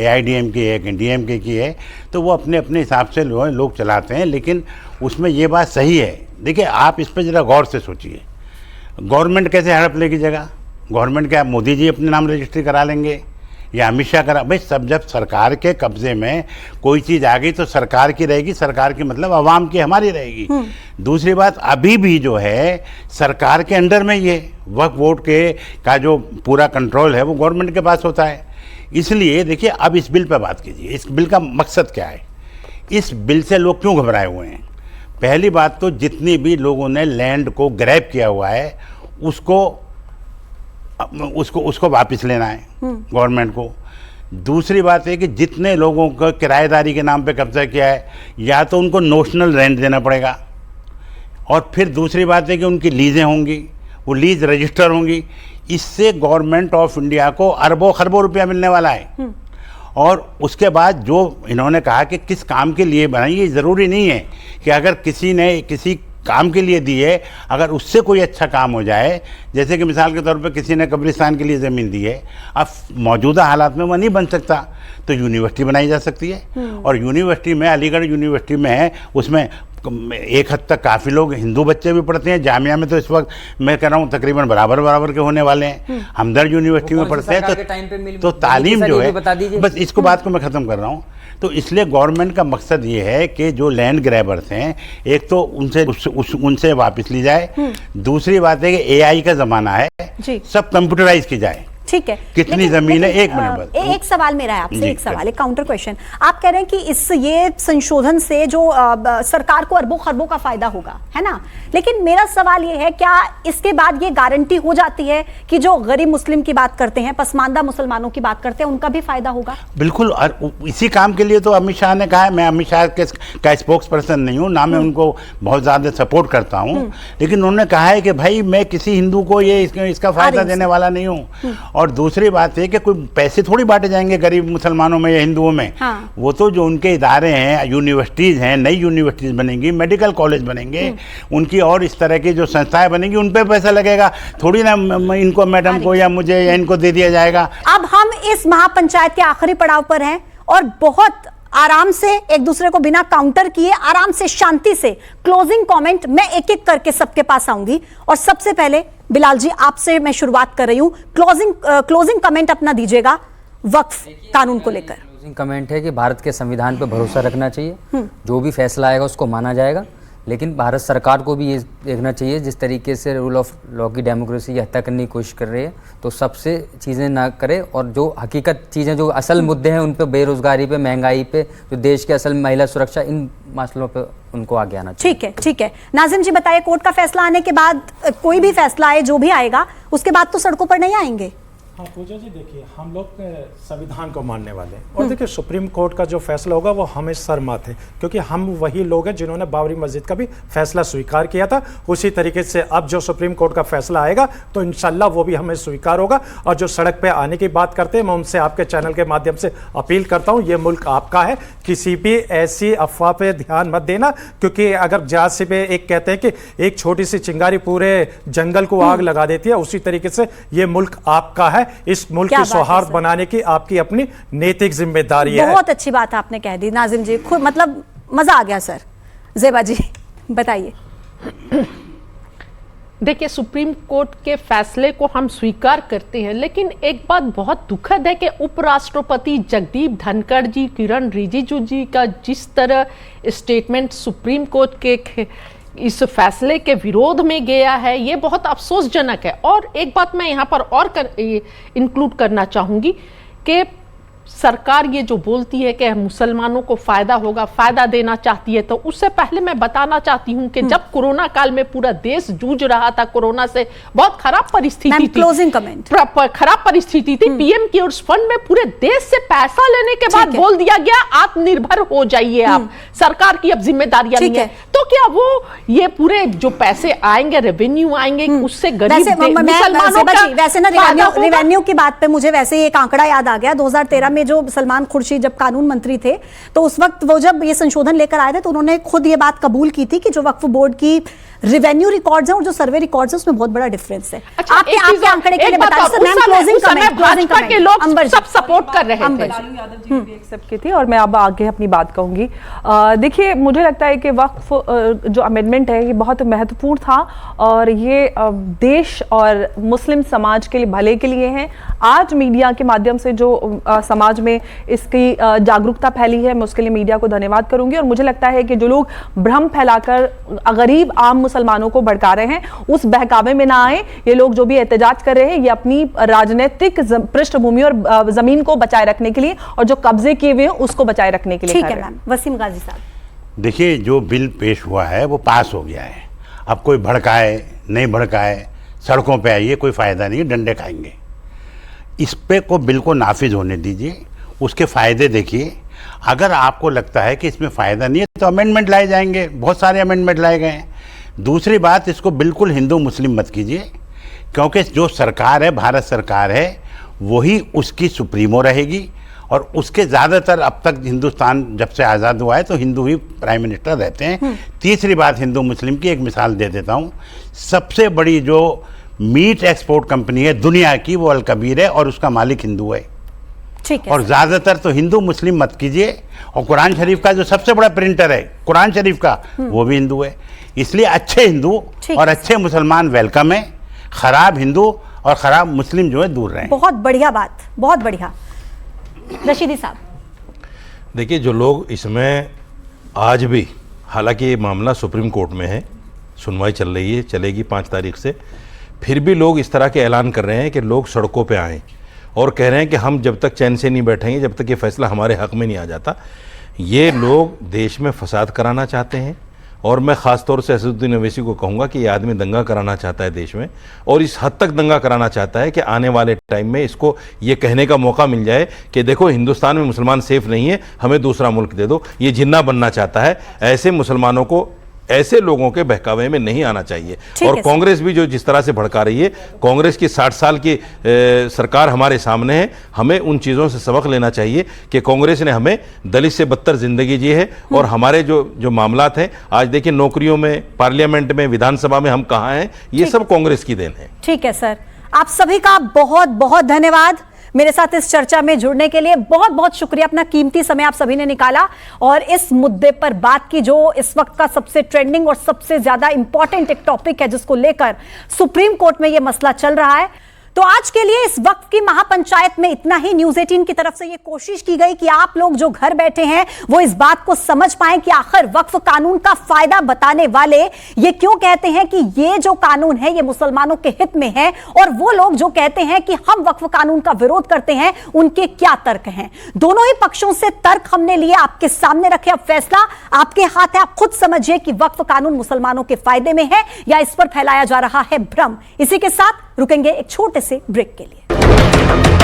AIDM की है, कहीं DMK की है, तो वो अपने अपने हिसाब से लोग चलाते हैं। लेकिन उसमें ये बात सही है। देखिए, आप इस पर ज़रा गौर से सोचिए, गवर्नमेंट कैसे हड़प लेगी जगह? गवर्नमेंट क्या मोदी जी अपने नाम रजिस्ट्री करा लेंगे या अमित शाह करा, भाई सब जब सरकार के कब्जे में कोई चीज़ आ गई तो सरकार की रहेगी, सरकार की मतलब आवाम की हमारी रहेगी। दूसरी बात, अभी भी जो है सरकार के अंडर में ये वक्फ बोर्ड के का जो पूरा कंट्रोल है वो गवर्नमेंट के पास होता है। इसलिए देखिए, अब इस बिल पर बात कीजिए, इस बिल का मकसद क्या है, इस बिल से लोग क्यों घबराए हुए हैं। पहली बात तो जितनी भी लोगों ने लैंड को ग्रैब किया हुआ है उसको वापस लेना है गवर्नमेंट को। दूसरी बात है कि जितने लोगों को किराएदारी के नाम पे कब्जा किया है, या तो उनको नोशनल रेंट देना पड़ेगा, और फिर दूसरी बात है कि उनकी लीजें होंगी, वो लीज रजिस्टर होंगी। इससे गवर्नमेंट ऑफ इंडिया को अरबों खरबों रुपया मिलने वाला है। और उसके बाद जो इन्होंने कहा कि किस काम के लिए बनाई, ये ज़रूरी नहीं है कि अगर किसी ने किसी काम के लिए दी है, अगर उससे कोई अच्छा काम हो जाए, जैसे कि मिसाल के तौर पे किसी ने कब्रिस्तान के लिए ज़मीन दी है, अब मौजूदा हालात में वह नहीं बन सकता, तो यूनिवर्सिटी बनाई जा सकती है। और यूनिवर्सिटी में, अलीगढ़ यूनिवर्सिटी में है, उसमें एक हद तक काफ़ी लोग हिंदू बच्चे भी पढ़ते हैं। जामिया में तो इस वक्त मैं कह रहा हूँ तकरीबन बराबर के होने वाले हैं। हमदर्द यूनिवर्सिटी में पढ़ते हैं, तो तालीम जो है, बस इसको बात को मैं ख़त्म कर रहा हूँ। तो इसलिए गवर्नमेंट का मकसद ये है कि जो लैंड ग्रैबर्स हैं, एक तो उनसे वापस ली जाए। दूसरी बात है कि AI का ज़माना है, सब कंप्यूटराइज की जाए। ठीक है, कितनी जमीन है, एक मिनट बस। एक सवाल मेरा है आपसे, एक सवाल, एक काउंटर क्वेश्चन। आप कह रहे हैं कि ये संशोधन से जो सरकार को अरबों खरबों का फायदा होगा, है ना? लेकिन मेरा सवाल ये है, क्या इसके बाद ये गारंटी हो जाती है कि जो गरीब मुस्लिम की बात करते हैं, पसमानदा मुसलमानों की बात करते हैं, उनका भी फायदा होगा? बिल्कुल, और इसी काम के लिए तो अमित शाह ने कहा है। मैं अमित शाह का स्पोक्स पर्सन नहीं हूँ, ना मैं उनको बहुत ज़्यादा सपोर्ट करता हूँ, लेकिन उन्होंने कहा है कि भाई मैं किसी हिंदू को ये इसका फायदा देने वाला नहीं हूँ। और दूसरी बात है कि कोई पैसे थोड़ी बांटे जाएंगे गरीब मुसलमानों में या हिंदुओं में। वो तो जो उनके इदारे हैं, यूनिवर्सिटीज़ हैं, नई यूनिवर्सिटीज़ बनेंगी, मेडिकल कॉलेज बनेंगे, उनकी और इस तरह की जो संस्थाएं बनेंगी, उन पे पैसा लगेगा। थोड़ी ना इनको, मैडम को या मुझे या इनको दे दिया जाएगा। अब हम इस महापंचायत के आखिरी पड़ाव पर हैं और बहुत आराम से, एक दूसरे को बिना काउंटर किए, आराम से, शांति से क्लोजिंग कमेंट मैं एक एक करके सबके पास आऊंगी। और सबसे पहले बिलाल जी, आपसे मैं शुरुआत कर रही हूं। क्लोजिंग कमेंट अपना दीजिएगा वक्फ कानून को लेकर। क्लोजिंग कमेंट है कि भारत के संविधान पर भरोसा रखना चाहिए, जो भी फैसला आएगा उसको माना जाएगा, लेकिन भारत सरकार को भी ये देखना चाहिए, जिस तरीके से रूल ऑफ लॉ की डेमोक्रेसी की हत्या करने की कोशिश कर रही है, तो सबसे चीज़ें ना करे, और जो हकीकत चीज़ें, जो असल मुद्दे हैं उन पे, बेरोजगारी पे, महंगाई पे, जो देश के असल महिला सुरक्षा, इन मसलों पे उनको आगे आना चाहिए। ठीक है, ठीक है। नाज़िम जी बताइए, कोर्ट का फैसला आने के बाद, कोई भी फैसला आए, जो भी आएगा, उसके बाद तो सड़कों पर नहीं आएंगे? हाँ पूजा जी, देखिए हम लोग संविधान को मानने वाले हैं, और देखिए सुप्रीम कोर्ट का जो फैसला होगा वो हमें सर माथे है, क्योंकि हम वही लोग हैं जिन्होंने बाबरी मस्जिद का भी फैसला स्वीकार किया था। उसी तरीके से अब जो सुप्रीम कोर्ट का फैसला आएगा तो इंशाल्लाह वो भी हमें स्वीकार होगा। और जो सड़क पे आने की बात करते हैं, मैं उनसे आपके चैनल के माध्यम से अपील करता हूँ, ये मुल्क आपका है, किसी भी ऐसी अफवाह पे ध्यान मत देना, क्योंकि अगर जासी पे एक कहते हैं कि एक छोटी सी चिंगारी पूरे जंगल को आग लगा देती है, उसी तरीके से ये मुल्क आपका है। इस मुल्क की सौहार्द बनाने की आपकी अपनी नैतिक जिम्मेदारी है। बहुत अच्छी बात आपने कह दी नाजिम जी, खुद मतलब मजा आ गया सर। ज़ेबा जी बताइए। देखिए, सुप्रीम कोर्ट के फैसले को हम स्वीकार करते हैं, लेकिन एक बात बहुत दुखद है कि उपराष्ट्रपति जगदीप धनखड़ जी, किरण रिजिजू जी का जिस तरह स्टेटमेंट सुप्रीम कोर्ट के इस फैसले के विरोध में गया है, ये बहुत अफसोसजनक है। और एक बात मैं यहाँ पर और इंक्लूड करना चाहूँगी कि सरकार ये जो बोलती है कि मुसलमानों को फायदा होगा, फायदा देना चाहती है, तो उससे पहले मैं बताना चाहती हूँ कि जब कोरोना काल में पूरा देश जूझ रहा था कोरोना से, बहुत खराब परिस्थिति थी, क्लोजिंग कमेंट, खराब परिस्थिति थी, पीएम केयर्स फंड में पूरे देश से पैसा लेने के बाद बोल दिया गया आत्मनिर्भर हो जाइए आप, सरकार की अब जिम्मेदारियां नहीं है। तो क्या वो ये पूरे जो पैसे आएंगे, रेवेन्यू आएंगे, उससे गरीब मुसलमानों का वैसे ना रिवेन्यू की बात पे मुझे वैसे एक आंकड़ा याद आ गया। 2013 में जो सलमान खुर्शीद जब कानून मंत्री थे, तो उस वक्त वो जब ये संशोधन लेकर आए थे तो उन्होंने खुद ये बात कबूल की थी कि जो वक्फ बोर्ड की रेवेन्यू रिकॉर्ड्स हैं और जो सर्वे रिकॉर्ड्स हैं उसमें बहुत बड़ा डिफरेंस है। अच्छा, आपके आंकड़े के लिए बताइए sir, ma'am closing comment, Bhajpa के लोग सब सपोर्ट कर रहे थे। लालू यादव जी ने भी एक्सेप्ट की थी और मैं अब आगे अपनी बात कहूंगी। देखिए, मुझे लगता है कि वक्फ जो अमेंडमेंट है ये बहुत महत्वपूर्ण था और ये देश और मुस्लिम समाज के लिए भले के लिए है। आज मीडिया के माध्यम से जो समाज में इसकी जागरूकता फैली है, मैं उसके लिए मीडिया को धन्यवाद करूंगी। और मुझे लगता है कि जो लोग भ्रम फैलाकर गरीब आम मुसलमानों को भड़का रहे हैं, उस बहकावे में ना आए। ये लोग जो भी एहतजाज कर रहे हैं ये अपनी राजनीतिक पृष्ठभूमि और जमीन को बचाए रखने के लिए और जो कब्जे किए हुए हैं उसको बचाए रखने के लिए। ठीक है मैम। वसीम गाजी साहब, देखिए, जो बिल पेश हुआ है वो पास हो गया है। अब कोई भड़काए नहीं भड़काए, सड़कों पे आइए, कोई फ़ायदा नहीं, डंडे खाएंगे। इस पे को बिल को नाफिज होने दीजिए, उसके फ़ायदे देखिए। अगर आपको लगता है कि इसमें फ़ायदा नहीं है तो अमेंडमेंट लाए जाएंगे, बहुत सारे अमेंडमेंट लाए गए हैं। दूसरी बात, इसको बिल्कुल हिंदू मुस्लिम मत कीजिए, क्योंकि जो सरकार है, भारत सरकार है, वही उसकी सुप्रीमो रहेगी और उसके ज़्यादातर अब तक हिंदुस्तान जब से आज़ाद हुआ है तो हिंदू ही प्राइम मिनिस्टर रहते हैं। तीसरी बात, हिंदू मुस्लिम की एक मिसाल दे देता हूँ। सबसे बड़ी जो मीट एक्सपोर्ट कंपनी है दुनिया की वो अल कबीर है और उसका मालिक हिंदू है। ठीक है। और ज़्यादातर तो हिंदू मुस्लिम मत कीजिए। और कुरान शरीफ का जो सबसे बड़ा प्रिंटर है कुरान शरीफ का, वो भी हिंदू है। इसलिए अच्छे हिंदू और अच्छे मुसलमान वेलकम है, खराब हिंदू और खराब मुस्लिम जो है दूर रहें। बहुत बढ़िया बात, बहुत बढ़िया। रशीदी साहब, देखिए, जो लोग इसमें आज भी, हालांकि ये मामला सुप्रीम कोर्ट में है, सुनवाई चल रही है, चलेगी 5 तारीख से, फिर भी लोग इस तरह के ऐलान कर रहे हैं कि लोग सड़कों पे आएँ और कह रहे हैं कि हम जब तक चैन से नहीं बैठेंगे जब तक ये फैसला हमारे हक में नहीं आ जाता। ये लोग देश में फसाद कराना चाहते हैं और मैं ख़ास तौर से असदुद्दीन ओवैसी को कहूँगा कि ये आदमी दंगा कराना चाहता है देश में, और इस हद तक दंगा कराना चाहता है कि आने वाले टाइम में इसको ये कहने का मौका मिल जाए कि देखो, हिंदुस्तान में मुसलमान सेफ नहीं है, हमें दूसरा मुल्क दे दो। ये जिन्ना बनना चाहता है। ऐसे मुसलमानों को, ऐसे लोगों के बहकावे में नहीं आना चाहिए। और कांग्रेस भी जो जिस तरह से भड़का रही है, कांग्रेस की 60 साल की सरकार हमारे सामने है। हमें उन चीज़ों से सबक लेना चाहिए कि कांग्रेस ने हमें दलित से बदतर जिंदगी जी है और हमारे जो मामलात हैं, आज देखिए नौकरियों में, पार्लियामेंट में, विधानसभा में हम कहाँ हैं, ये सब कांग्रेस की देन है। ठीक है सर, आप सभी का बहुत बहुत धन्यवाद मेरे साथ इस चर्चा में जुड़ने के लिए। बहुत बहुत शुक्रिया, अपना कीमती समय आप सभी ने निकाला और इस मुद्दे पर बात की जो इस वक्त का सबसे ट्रेंडिंग और सबसे ज्यादा इंपॉर्टेंट एक टॉपिक है, जिसको लेकर सुप्रीम कोर्ट में यह मसला चल रहा है। तो आज के लिए इस वक्त की महापंचायत में इतना ही। न्यूज़ 18 की तरफ से ये कोशिश की गई कि आप लोग जो घर बैठे हैं वो इस बात को समझ पाएं कि आखिर वक्फ कानून का फायदा बताने वाले ये क्यों कहते हैं कि ये जो कानून है ये मुसलमानों के हित में है, और वो लोग जो कहते हैं कि हम वक्फ कानून का विरोध करते हैं, उनके क्या तर्क हैं। दोनों ही पक्षों से तर्क हमने लिए, आपके सामने रखे। अब फैसला आपके हाथ है, आप खुद समझिए कि वक्फ कानून मुसलमानों के फायदे में है या इस पर फैलाया जा रहा है भ्रम। इसी के साथ रुकेंगे एक छोटे से ब्रेक के लिए।